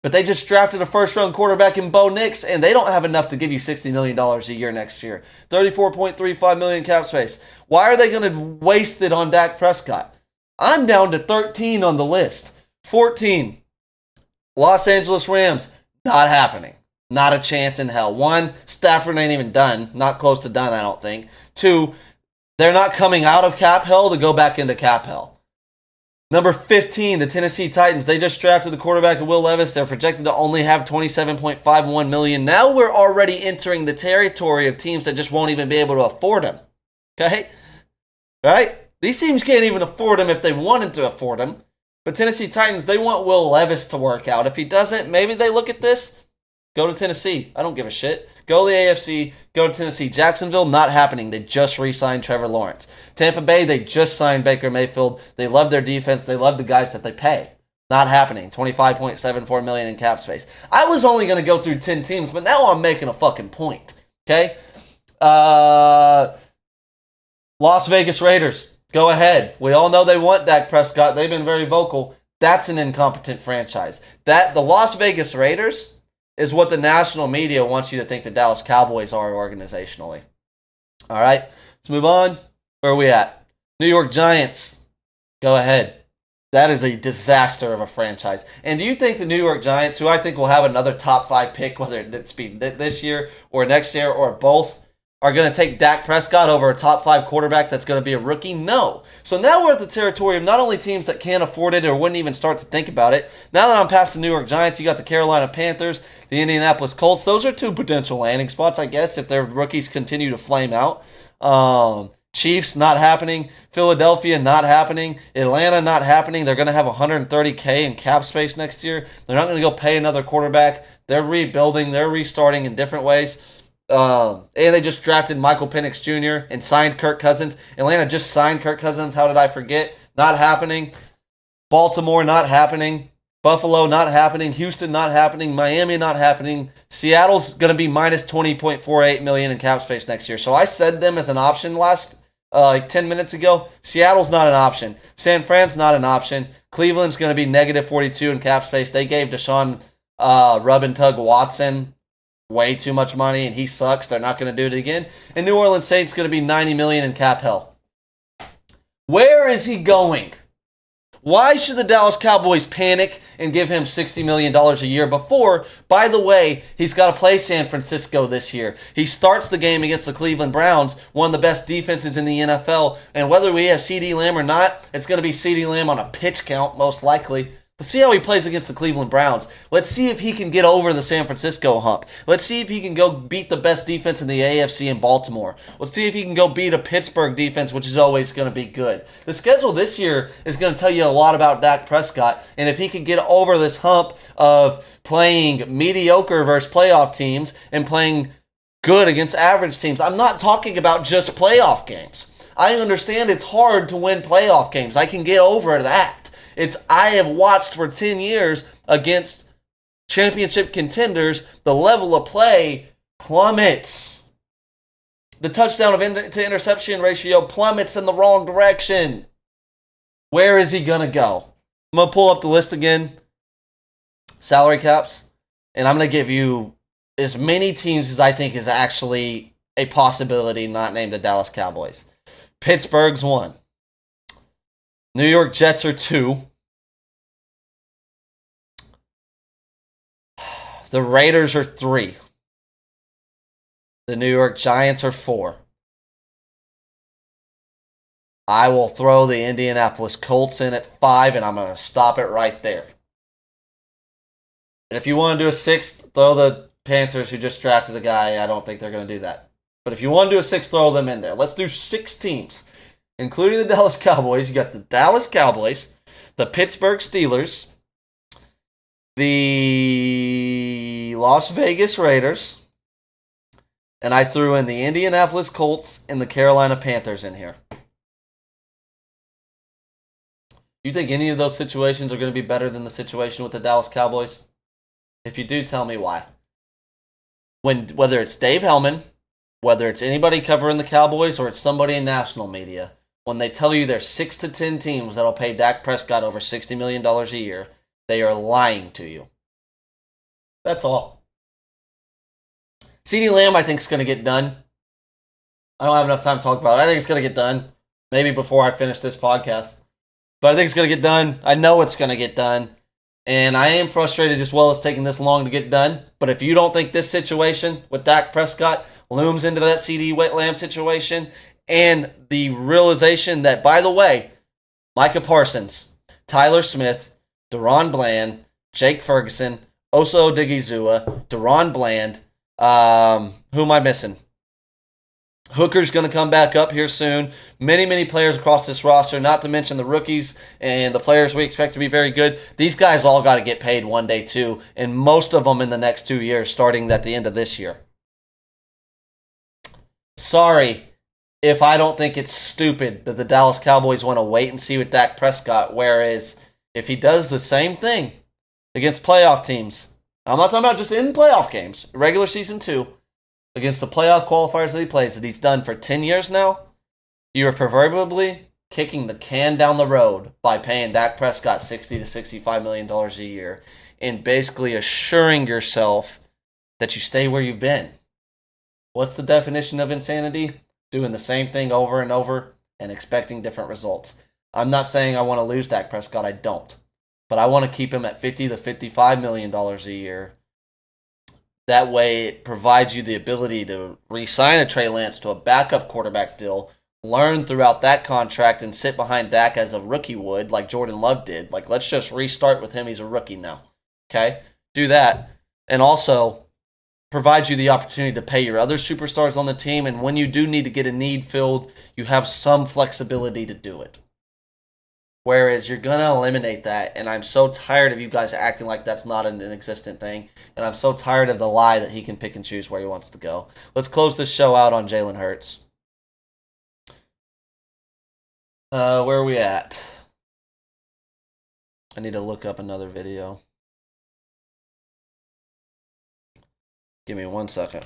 A: But they just drafted a first-round quarterback in Bo Nix, and they don't have enough to give you $60 million a year next year. $34.35 million cap space. Why are they going to waste it on Dak Prescott? I'm down to 13 on the list. 14. Los Angeles Rams, not happening. Not a chance in hell. 1, Stafford ain't even done. Not close to done, I don't think. 2, they're not coming out of cap hell to go back into cap hell. Number 15, the Tennessee Titans. They just drafted the quarterback Will Levis. They're projected to only have $27.51 million. Now we're already entering the territory of teams that just won't even be able to afford him. Okay? Right? These teams can't even afford him if they wanted to afford him. But Tennessee Titans, they want Will Levis to work out. If he doesn't, maybe they look at this. Go to Tennessee. I don't give a shit. Go to the AFC. Go to Tennessee. Jacksonville, not happening. They just re-signed Trevor Lawrence. Tampa Bay, they just signed Baker Mayfield. They love their defense. They love the guys that they pay. Not happening. $25.74 million in cap space. I was only going to go through 10 teams, but now I'm making a fucking point. Okay? Las Vegas Raiders. Go ahead. We all know they want Dak Prescott. They've been very vocal. That's an incompetent franchise. The Las Vegas Raiders is what the national media wants you to think the Dallas Cowboys are organizationally. All right, let's move on. Where are we at? New York Giants. Go ahead. That is a disaster of a franchise. And do you think the New York Giants, who I think will have another top 5 pick, whether it's be this year or next year or both, are going to take Dak Prescott over a top 5 quarterback that's going to be a rookie? No. So now we're at the territory of not only teams that can't afford it or wouldn't even start to think about it. Now that I'm past the New York Giants, you got the Carolina Panthers, the Indianapolis Colts. Those are 2 potential landing spots, I guess, if their rookies continue to flame out. Chiefs, not happening. Philadelphia, not happening. Atlanta, not happening. They're going to have $130K in cap space next year. They're not going to go pay another quarterback. They're rebuilding. They're restarting in different ways. And they just drafted Michael Penix Jr. and signed Kirk Cousins. Atlanta just signed Kirk Cousins. How did I forget? Not happening. Baltimore, not happening. Buffalo, not happening. Houston, not happening. Miami, not happening. Seattle's going to be minus $20.48 million in cap space next year. So I said them as an option last 10 minutes ago. Seattle's not an option. San Fran's not an option. Cleveland's going to be negative 42 in cap space. They gave Deshaun Rub and Tug Watson way too much money, and he sucks. They're not going to do it again. And New Orleans Saints going to be $90 million in cap hell. Where is he going? Why should the Dallas Cowboys panic and give him $60 million a year before, by the way, he's got to play San Francisco this year. He starts the game against the Cleveland Browns, one of the best defenses in the NFL, and whether we have CeeDee Lamb or not, it's going to be CeeDee Lamb on a pitch count, most likely. Let's see how he plays against the Cleveland Browns. Let's see if he can get over the San Francisco hump. Let's see if he can go beat the best defense in the AFC in Baltimore. Let's see if he can go beat a Pittsburgh defense, which is always going to be good. The schedule this year is going to tell you a lot about Dak Prescott, and if he can get over this hump of playing mediocre versus playoff teams and playing good against average teams. I'm not talking about just playoff games. I understand it's hard to win playoff games. I can get over that. I have watched for 10 years against championship contenders, the level of play plummets. The touchdown to interception ratio plummets in the wrong direction. Where is he going to go? I'm going to pull up the list again. Salary caps. And I'm going to give you as many teams as I think is actually a possibility not named the Dallas Cowboys. Pittsburgh's 1. New York Jets are 2. The Raiders are 3. The New York Giants are 4. I will throw the Indianapolis Colts in at 5, and I'm going to stop it right there. And if you want to do a 6th, throw the Panthers, who just drafted a guy. I don't think they're going to do that. But if you want to do a 6th, throw them in there. Let's do 6 teams. Including the Dallas Cowboys. You got the Dallas Cowboys, the Pittsburgh Steelers, the Las Vegas Raiders, and I threw in the Indianapolis Colts and the Carolina Panthers in here. You think any of those situations are going to be better than the situation with the Dallas Cowboys? If you do, tell me why. Whether it's Dave Hellman, whether it's anybody covering the Cowboys, or it's somebody in national media, when they tell you there's 6 to 10 teams that'll pay Dak Prescott over $60 million a year, they are lying to you. That's all. CeeDee Lamb, I think, is going to get done. I don't have enough time to talk about it. I think it's going to get done. Maybe before I finish this podcast. But I think it's going to get done. I know it's going to get done. And I am frustrated as well as taking this long to get done. But if you don't think this situation with Dak Prescott looms into that CeeDee Lamb situation, and the realization that, by the way, Micah Parsons, Tyler Smith, Deron Bland, Jake Ferguson, Oso Odigizua, Deron Bland, who am I missing? Hooker's going to come back up here soon. Many players across this roster, not to mention the rookies and the players we expect to be very good. These guys all got to get paid one day too, and most of them in the next 2 years, starting at the end of this year. Sorry if I don't think it's stupid that the Dallas Cowboys want to wait and see with Dak Prescott, whereas if he does the same thing against playoff teams, I'm not talking about just in playoff games, regular season too, against the playoff qualifiers that he plays, that he's done for 10 years now, you are proverbially kicking the can down the road by paying Dak Prescott $60 to $65 million a year and basically assuring yourself that you stay where you've been. What's the definition of insanity? Doing the same thing over and over and expecting different results. I'm not saying I want to lose Dak Prescott. I don't. But I want to keep him at $50 to $55 million a year. That way it provides you the ability to re-sign a Trey Lance to a backup quarterback deal, learn throughout that contract, and sit behind Dak as a rookie would, like Jordan Love did. Like, let's just restart with him. He's a rookie now. Okay? Do that. And also provides you the opportunity to pay your other superstars on the team, and when you do need to get a need filled, you have some flexibility to do it. Whereas you're going to eliminate that, and I'm so tired of you guys acting like that's not an existent thing, and I'm so tired of the lie that he can pick and choose where he wants to go. Let's close this show out on Jalen Hurts. Where are we at? I need to look up another video. Give me 1 second.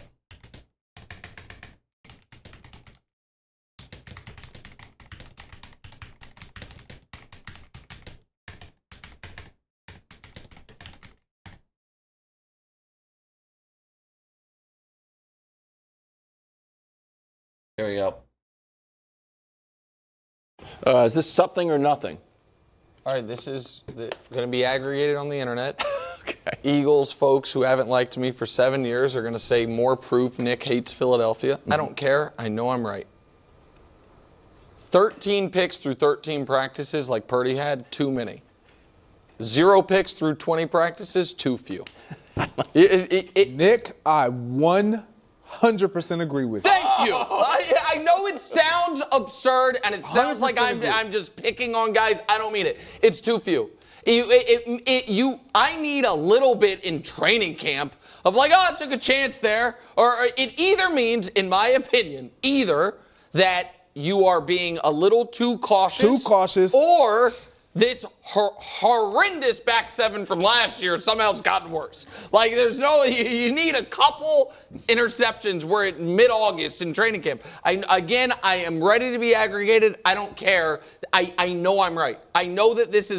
A: Here we go.
E: Is this something or nothing? All right, this is going to be aggregated on the internet. Okay. Eagles folks who haven't liked me for 7 years are going to say more proof Nick hates Philadelphia. I don't care. I know I'm right. 13 picks through 13 practices like Purdy had, too many. 0 picks through 20 practices, too few.
F: Nick, I 100% agree with you.
E: Thank you. I know it sounds absurd and it sounds like I'm just picking on guys. I don't mean it. It's too few. I need a little bit in training camp of like, oh, I took a chance there. Or it either means, in my opinion, either that you are being a little too cautious. Or this horrendous back seven from last year somehow has gotten worse. Like, there's no, you need a couple interceptions where it's mid-August in training camp. I am ready to be aggregated. I don't care. I know I'm right. I know that this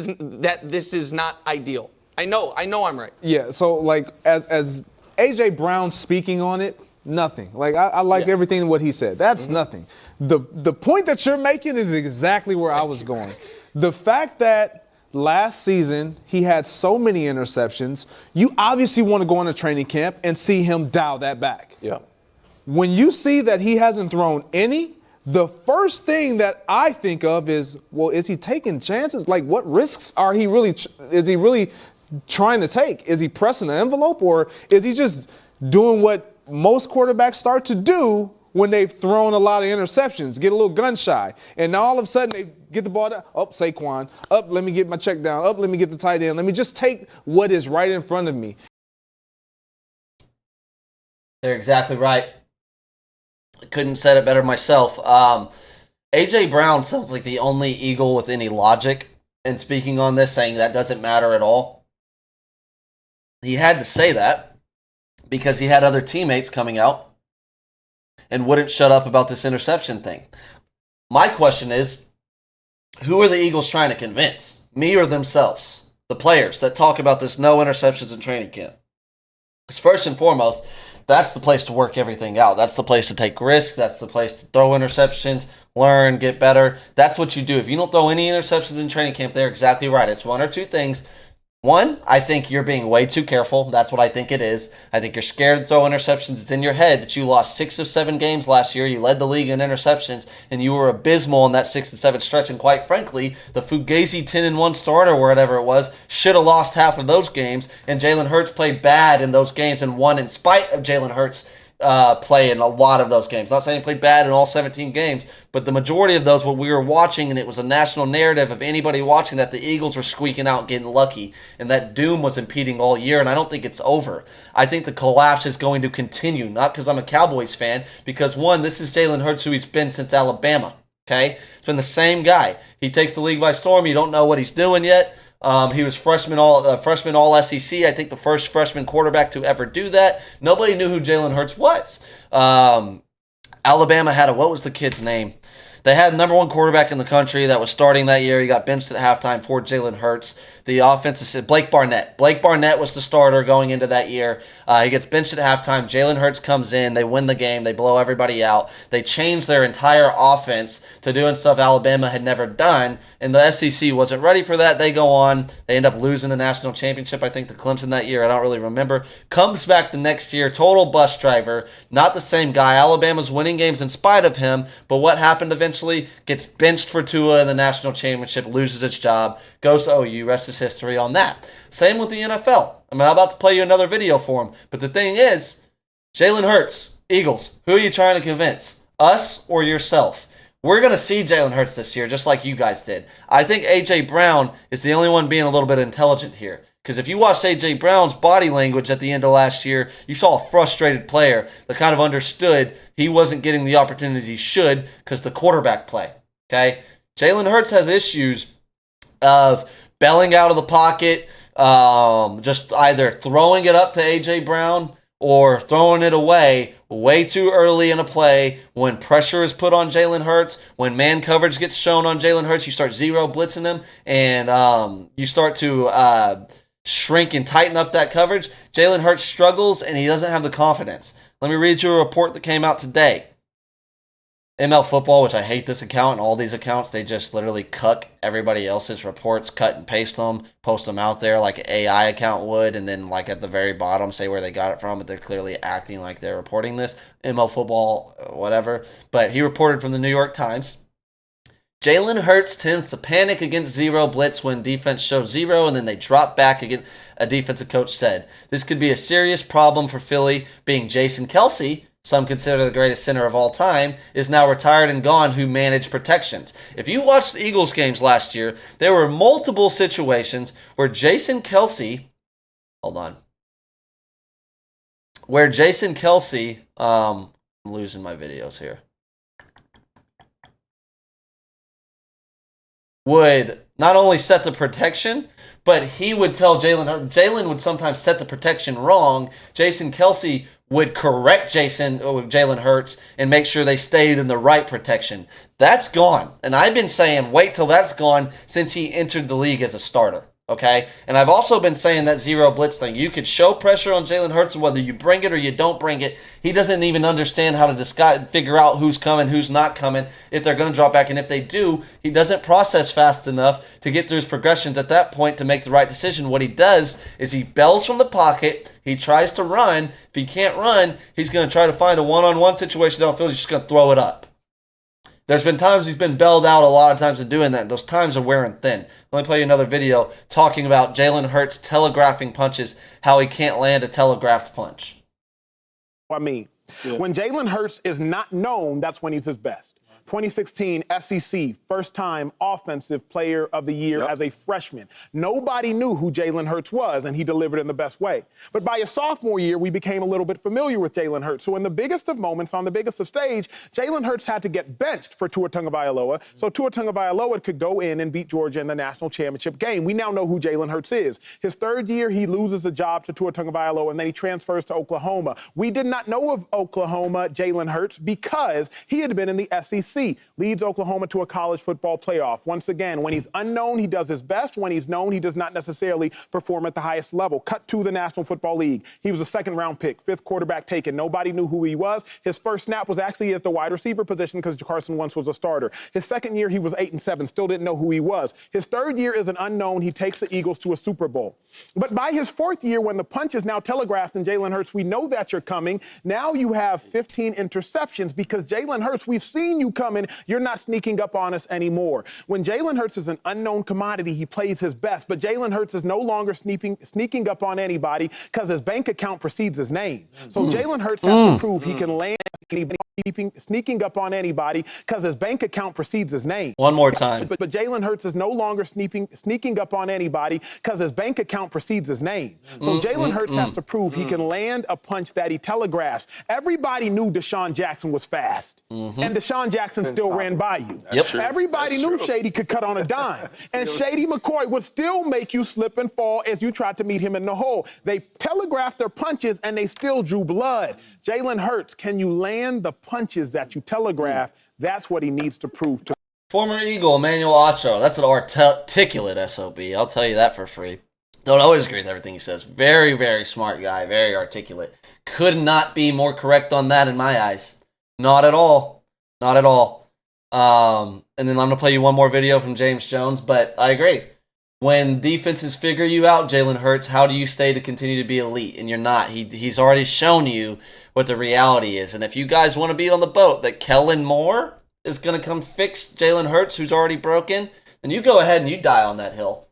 E: is not ideal. I know I'm right.
F: Yeah, so like as A.J. Brown speaking on it, nothing. Like I like everything what he said. That's nothing. The point that you're making is exactly where I was going. The fact that last season he had so many interceptions, you obviously want to go into training camp and see him dial that back.
E: Yeah.
F: When you see that he hasn't thrown any, the first thing that I think of is, well, is he taking chances? Like, what risks are he really trying to take? Is he pressing the envelope, or is he just doing what most quarterbacks start to do when they've thrown a lot of interceptions, get a little gun shy, and now all of a sudden they get the ball down, up Saquon, up let me get my check down, up let me get the tight end, let me just take what is right in front of me.
A: They're exactly right. I couldn't said it better myself. A.J. Brown sounds like the only Eagle with any logic in speaking on this, saying that doesn't matter at all. He had to say that because he had other teammates coming out and wouldn't shut up about this interception thing. My question is, who are the Eagles trying to convince? Me or themselves? The players that talk about this no interceptions in training camp. Because first and foremost, that's the place to work everything out. That's the place to take risks. That's the place to throw interceptions, learn, get better. That's what you do. If you don't throw any interceptions in training camp, they're exactly right. It's one or two things. One, I think you're being way too careful. That's what I think it is. I think you're scared to throw interceptions. It's in your head that you lost 6 of 7 games last year. You led the league in interceptions, and you were abysmal in that 6 to 7 stretch. And quite frankly, the Fugazi 10-1 starter, or whatever it was, should have lost half of those games. And Jalen Hurts played bad in those games and won in spite of Jalen Hurts play in a lot of those games. Not saying he played bad in all 17 games, but the majority of those, what we were watching, and it was a national narrative of anybody watching, that the Eagles were squeaking out, getting lucky, and that doom was impeding all year, and I don't think it's over. I think the collapse is going to continue, not because I'm a Cowboys fan, because one, this is Jalen Hurts, who he's been since Alabama. Okay, it's been the same guy. He takes the league by storm. You don't know what he's doing yet. He was freshman all SEC. I think the first freshman quarterback to ever do that. Nobody knew who Jalen Hurts was. Alabama had what was the kid's name? They had number one quarterback in the country that was starting that year. He got benched at halftime for Jalen Hurts. The offense is Blake Barnett. Blake Barnett was the starter going into that year. He gets benched at halftime. Jalen Hurts comes in. They win the game. They blow everybody out. They change their entire offense to doing stuff Alabama had never done, and the SEC wasn't ready for that. They go on. They end up losing the national championship, I think, to Clemson that year. I don't really remember. Comes back the next year, total bus driver, not the same guy. Alabama's winning games in spite of him, but what happened eventually? Gets benched for Tua in the national championship, loses its job, goes to OU, rest is history on that. Same with the NFL. I'm about to play you another video for him, but the thing is, Jalen Hurts, Eagles, who are you trying to convince? Us or yourself? We're going to see Jalen Hurts this year, just like you guys did. I think A.J. Brown is the only one being a little bit intelligent here. Because if you watched A.J. Brown's body language at the end of last year, you saw a frustrated player that kind of understood he wasn't getting the opportunities he should because the quarterback play. Okay? Jalen Hurts has issues of bailing out of the pocket, just either throwing it up to A.J. Brown or throwing it away way too early in a play when pressure is put on Jalen Hurts, when man coverage gets shown on Jalen Hurts, you start zero blitzing him, and you start to shrink and tighten up that coverage. Jalen Hurts struggles, and he doesn't have the confidence. Let me read you a report that came out today. ML Football, which I hate this account, and all these accounts, they just literally cuck everybody else's reports, cut and paste them, post them out there like an AI account would, and then like at the very bottom say where they got it from, but they're clearly acting like they're reporting this. ML Football, whatever. But he reported from the New York Times. Jalen Hurts tends to panic against zero blitz when defense shows zero, and then they drop back again, a defensive coach said. This could be a serious problem for Philly, being Jason Kelce, some consider the greatest center of all time, is now retired and gone, who managed protections. If you watched the Eagles games last year, there were multiple situations where Jason Kelce, I'm losing my videos here, would not only set the protection, but he would tell Jalen would sometimes set the protection wrong. Jason Kelce would correct Jalen Hurts and make sure they stayed in the right protection. That's gone. And I've been saying wait till that's gone since he entered the league as a starter. Okay? And I've also been saying that zero blitz thing. You could show pressure on Jalen Hurts, and whether you bring it or you don't bring it, he doesn't even understand how to figure out who's coming, who's not coming, if they're going to drop back. And if they do, he doesn't process fast enough to get through his progressions at that point to make the right decision. What he does is he bails from the pocket. He tries to run. If he can't run, he's going to try to find a one-on-one situation downfield. He's just going to throw it up. There's been times he's been bailed out a lot of times in doing that. Those times are wearing thin. Let me play you another video talking about Jalen Hurts telegraphing punches, how he can't land a telegraphed punch.
G: When Jalen Hurts is not known, that's when he's his best. 2016 SEC, first-time Offensive Player of the Year as a freshman. Nobody knew who Jalen Hurts was, and he delivered in the best way. But by his sophomore year, we became a little bit familiar with Jalen Hurts. So in the biggest of moments, on the biggest of stage, Jalen Hurts had to get benched for Tua Tagovailoa, so Tua Tagovailoa could go in and beat Georgia in the national championship game. We now know who Jalen Hurts is. His third year, he loses a job to Tua Tagovailoa, and then he transfers to Oklahoma. We did not know of Oklahoma Jalen Hurts because he had been in the SEC. Leads Oklahoma to a college football playoff. Once again, when he's unknown, he does his best. When he's known, he does not necessarily perform at the highest level. Cut to the National Football League. He was a second-round pick, fifth quarterback taken. Nobody knew who he was. His first snap was actually at the wide receiver position because Carson Wentz was a starter. His second year, he was 8-7, still didn't know who he was. His third year is an unknown. He takes the Eagles to a Super Bowl. But by his fourth year, when the punch is now telegraphed and Jalen Hurts, we know that you're coming. Now you have 15 interceptions because Jalen Hurts, we've seen you come coming. You're not sneaking up on us anymore. When Jalen Hurts is an unknown commodity, he plays his best. But Jalen Hurts is no longer sneaking up on anybody because his bank account precedes his name. So Jalen Hurts has to prove he can land sneaking up on anybody because his bank account precedes his name.
A: One more time.
G: But Jalen Hurts is no longer sneaking up on anybody because his bank account precedes his name. So Jalen Hurts has to prove he can land a punch that he telegraphs. Everybody knew Deshaun Jackson was fast, and Deshaun Jackson still ran by you. Everybody knew Shady could cut on a dime, and Shady McCoy would still make you slip and fall as you tried to meet him in the hole. They telegraphed their punches, and they still drew blood. Jalen Hurts, can you land the punches that you telegraph? That's what he needs to prove to.
A: Former Eagle, Emmanuel Ocho. That's an articulate SOB. I'll tell you that for free. Don't always agree with everything he says. Very, very smart guy. Very articulate. Could not be more correct on that in my eyes. Not at all. Not at all. And then I'm going to play you one more video from James Jones, but I agree. When defenses figure you out, Jalen Hurts, how do you stay to continue to be elite? And you're not. He's already shown you what the reality is. And if you guys want to be on the boat that Kellen Moore is going to come fix Jalen Hurts, who's already broken, then you go ahead and you die on that hill.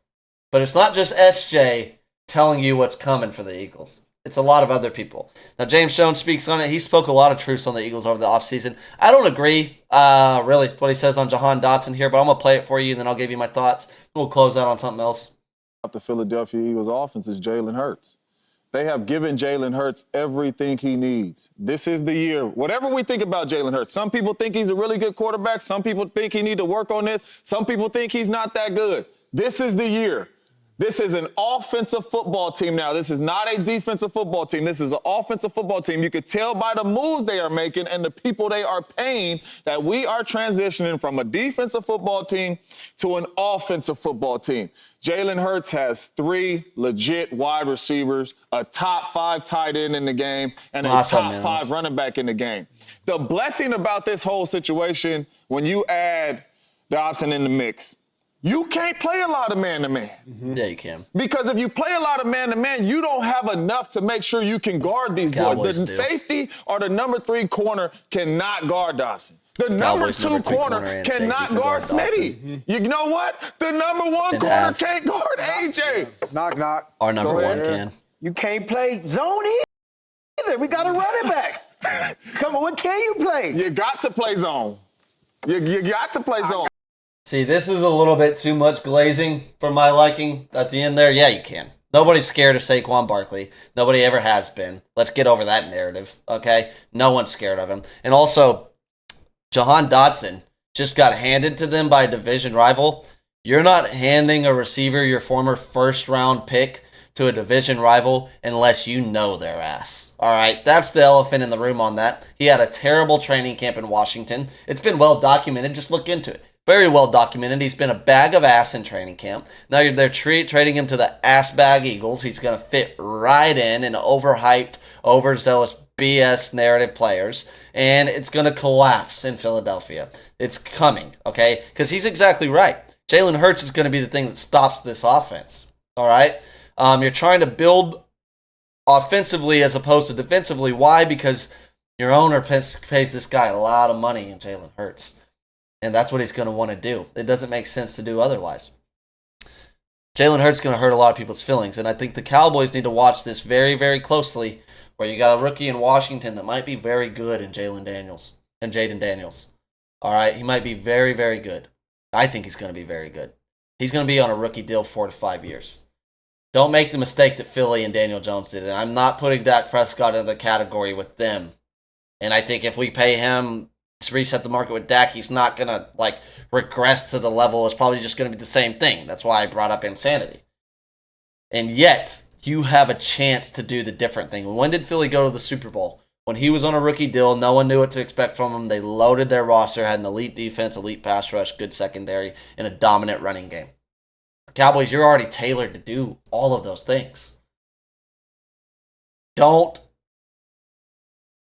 A: But it's not just SJ telling you what's coming for the Eagles. It's a lot of other people. Now, James Jones speaks on it. He spoke a lot of truths on the Eagles over the offseason. I don't agree, really, with what he says on Jahan Dotson here, but I'm going to play it for you, and then I'll give you my thoughts. We'll close out on something else.
H: The Philadelphia Eagles offense is Jalen Hurts. They have given Jalen Hurts everything he needs. This is the year. Whatever we think about Jalen Hurts, some people think he's a really good quarterback. Some people think he need to work on this. Some people think he's not that good. This is the year. This is an offensive football team now. This is not a defensive football team. This is an offensive football team. You could tell by the moves they are making and the people they are paying that we are transitioning from a defensive football team to an offensive football team. Jalen Hurts has 3 legit wide receivers, a top 5 tight end in the game, and a top 5 running back in the game. The blessing about this whole situation, when you add Dobson in the mix, you can't play a lot of man-to-man.
A: Yeah, you can.
H: Because if you play a lot of man-to-man, you don't have enough to make sure you can guard these boys. The safety or the number 3 corner cannot guard Dobson. The number 2 corner cannot guard Smitty. You know what? The number 1 corner can't guard AJ.
I: Knock, knock.
A: Our number 1 can.
I: You can't play zone either. We got a running back. Come on, what can you play?
H: You got to play zone. You got to play zone.
A: See, this is a little bit too much glazing for my liking at the end there. Yeah, you can. Nobody's scared of Saquon Barkley. Nobody ever has been. Let's get over that narrative, okay? No one's scared of him. And also, Jahan Dotson just got handed to them by a division rival. You're not handing a receiver your former first-round pick to a division rival unless you know their ass. All right, that's the elephant in the room on that. He had a terrible training camp in Washington. It's been well documented. Just look into it. Very well documented. He's been a bag of ass in training camp. Now they're trading him to the ass bag Eagles. He's going to fit right in and overhyped, overzealous BS narrative players, and it's going to collapse in Philadelphia. It's coming, okay? Because he's exactly right. Jalen Hurts is going to be the thing that stops this offense, all right? You're trying to build offensively as opposed to defensively. Why? Because your owner pays this guy a lot of money in Jalen Hurts. And that's what he's going to want to do. It doesn't make sense to do otherwise. Jalen Hurts is going to hurt a lot of people's feelings. And I think the Cowboys need to watch this very, very closely, where you got a rookie in Washington that might be very good in Jaden Daniels. All right? He might be very, very good. I think he's going to be very good. He's going to be on a rookie deal 4 to 5 years. Don't make the mistake that Philly and Daniel Jones did. And I'm not putting Dak Prescott in the category with them. And I think if we pay him to reset the market with Dak, he's not going to regress to the level. It's probably just going to be the same thing. That's why I brought up insanity. And yet, you have a chance to do the different thing. When did Philly go to the Super Bowl? When he was on a rookie deal, no one knew what to expect from him. They loaded their roster, had an elite defense, elite pass rush, good secondary, and a dominant running game. The Cowboys, you're already tailored to do all of those things. Don't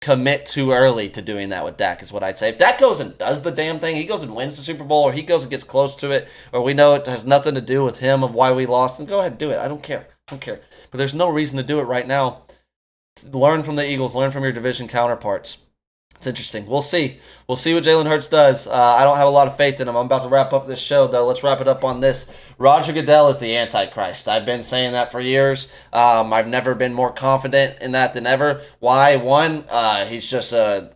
A: commit too early to doing that with Dak is what I'd say. If Dak goes and does the damn thing, he goes and wins the Super Bowl, or he goes and gets close to it, or we know it has nothing to do with him of why we lost, then go ahead and do it. I don't care. But there's no reason to do it right now. Learn from the Eagles. Learn from your division counterparts. It's interesting. We'll see. We'll see what Jalen Hurts does. I don't have a lot of faith in him. I'm about to wrap up this show, though. Let's wrap it up on this. Roger Goodell is the Antichrist. I've been saying that for years. I've never been more confident in that than ever. Why? One, he's just a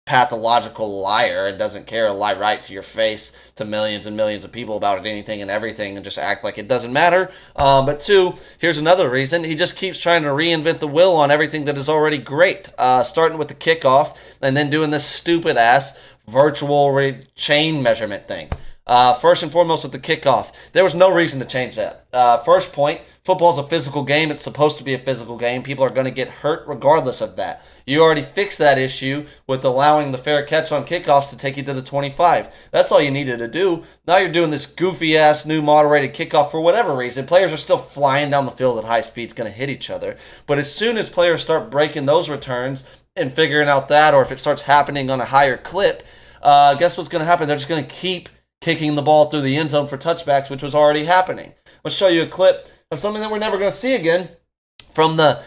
A: pathological liar and doesn't care to lie right to your face to millions and millions of people about anything and everything and just act like it doesn't matter. But two, here's another reason. He just keeps trying to reinvent the wheel on everything that is already great, starting with the kickoff and then doing this stupid-ass virtual chain measurement thing. First and foremost with the kickoff, there was no reason to change that. First point, football's a physical game. It's supposed to be a physical game. People are going to get hurt regardless of that. You already fixed that issue with allowing the fair catch on kickoffs to take you to the 25. That's all you needed to do. Now you're doing this goofy-ass new moderated kickoff for whatever reason. Players are still flying down the field at high speeds, going to hit each other. But as soon as players start breaking those returns and figuring out that, or if it starts happening on a higher clip, guess what's going to happen? They're just going to keep kicking the ball through the end zone for touchbacks, which was already happening. Let's show you a clip of something that we're never going to see again from the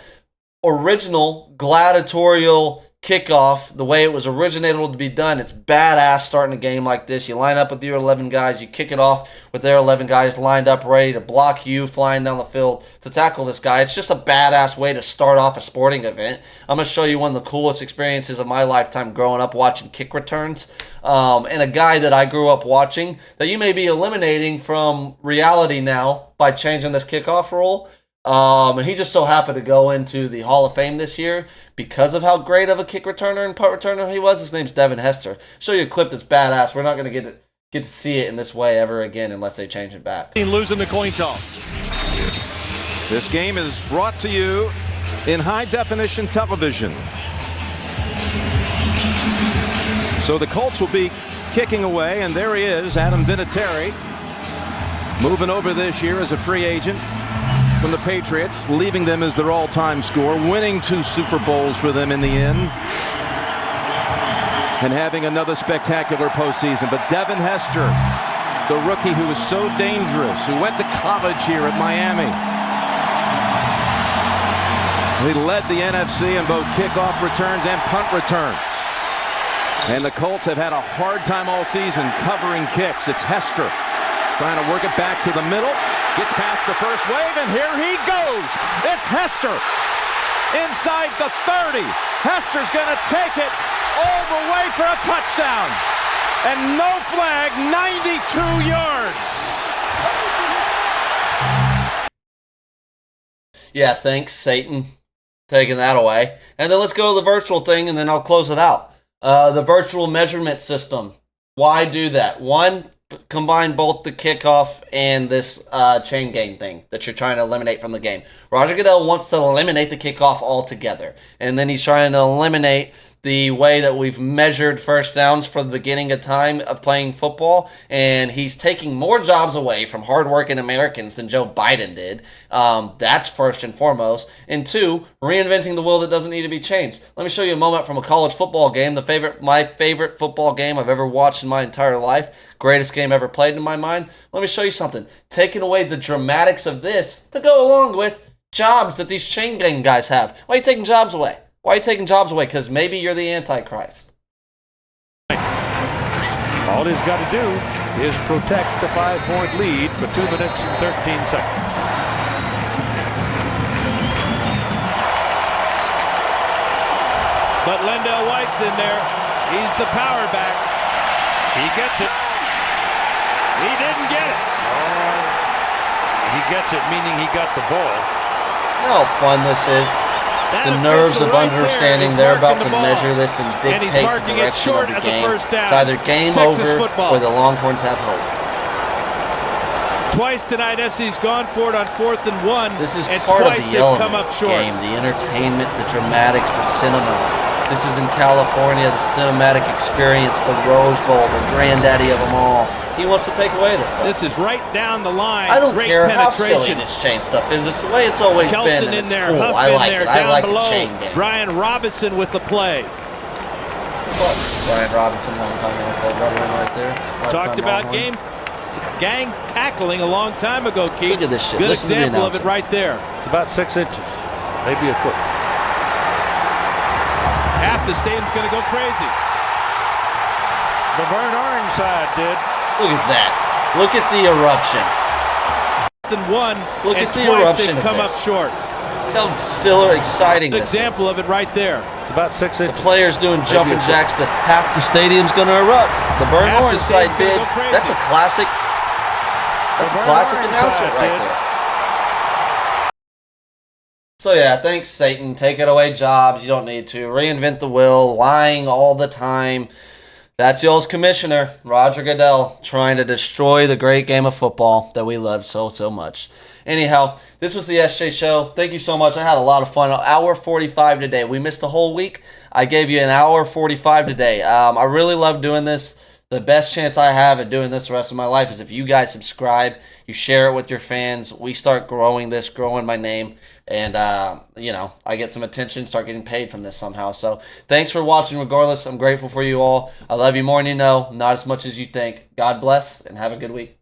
A: original gladiatorial kickoff, the way it was originated to be done. It's badass starting a game like this. You line up with your 11 guys, you kick it off with their 11 guys lined up ready to block you flying down the field to tackle this guy. It's just a badass way to start off a sporting event. I'm going to show you one of the coolest experiences of my lifetime growing up watching kick returns, and a guy that I grew up watching that you may be eliminating from reality now by changing this kickoff rule. And he just so happened to go into the Hall of Fame this year because of how great of a kick returner and punt returner he was. His name's Devin Hester. Show you a clip that's badass. We're not going to get to see it in this way ever again unless they change it back.
J: Losing the coin toss. This game is brought to you in high-definition television. So the Colts will be kicking away, and there he is, Adam Vinatieri, moving over this year as a free agent from the Patriots, leaving them as their all-time scorer, winning 2 Super Bowls for them in the end, and having another spectacular postseason. But Devin Hester, the rookie who was so dangerous, who went to college here at Miami, he led the NFC in both kickoff returns and punt returns. And the Colts have had a hard time all season covering kicks. It's Hester trying to work it back to the middle. Gets past the first wave, and here he goes. It's Hester inside the 30. Hester's going to take it all the way for a touchdown. And no flag, 92 yards.
A: Yeah, thanks, Satan, taking that away. And then let's go to the virtual thing, and then I'll close it out. The virtual measurement system. Why do that? One, combine both the kickoff and this chain game thing that you're trying to eliminate from the game. Roger Goodell wants to eliminate the kickoff altogether, and then he's trying to eliminate the way that we've measured first downs for the beginning of time of playing football, and he's taking more jobs away from hardworking Americans than Joe Biden did. That's first and foremost. And two, reinventing the wheel that doesn't need to be changed. Let me show you a moment from a college football game, my favorite football game I've ever watched in my entire life, greatest game ever played in my mind. Let me show you something. Taking away the dramatics of this to go along with jobs that these chain gang guys have. Why are you taking jobs away? Why are you taking jobs away? Because maybe you're the Antichrist.
K: All he's got to do is protect the 5-point lead for 2 minutes and 13 seconds. But Lendell White's in there. He's the power back. He gets it. He didn't get it. He gets it, meaning he got the ball.
A: You know how fun this is? The nerves of understanding they're about to measure this and dictate the direction of the game. It's either game over or the Longhorns have hope.
K: Twice tonight, SC's gone for it on 4th and 1.
A: This is part of the element game, the entertainment, the dramatics, the cinema. This is in California, the cinematic experience, the Rose Bowl, the granddaddy of them all. He wants to take away this stuff.
K: This is right down the line.
A: I don't care how silly this chain stuff is. It's the way it's always
K: Kelson
A: been, and it's
K: in there,
A: cool.
K: Huff
A: I like
K: in there,
A: it. I like
K: below.
A: the chain game.
K: Brian Robinson with the play.
A: Brian Robinson, long-time NFL veteran right there.
K: Talked about gang tackling a long time ago, Keith.
A: Look at this shit.
K: Good
A: Listen
K: example of it right there. It's about 6 inches, maybe a foot. Half the stadium's going to go crazy. The burnt orange side did.
A: Look at that. Look at the eruption.
K: Look
A: at the eruption
K: they've come
A: of
K: up
A: this.
K: short.
A: How silly, exciting
K: An
A: this
K: example
A: is.
K: of it right there. It's about 6 inches.
A: The players doing jumping jacks that half the stadium's going to erupt. The burnt
K: Half the
A: orange side
K: stadium's gonna
A: did.
K: go crazy.
A: That's a classic. That's a
K: burnt
A: classic
K: orange
A: announcement
K: side
A: right
K: did.
A: there. So yeah, thanks Satan. Take it away, Jobs. You don't need to reinvent the wheel, lying all the time. That's y'all's commissioner, Roger Goodell, trying to destroy the great game of football that we love so much. Anyhow, this was the SJ Show. Thank you so much. I had a lot of fun. Hour 45 today. We missed a whole week. I gave you an hour 45 today. I really love doing this. The best chance I have at doing this the rest of my life is if you guys subscribe, you share it with your fans. We start growing this, growing my name. And, I get some attention, start getting paid from this somehow. So thanks for watching regardless. I'm grateful for you all. I love you more than you know, not as much as you think. God bless and have a good week.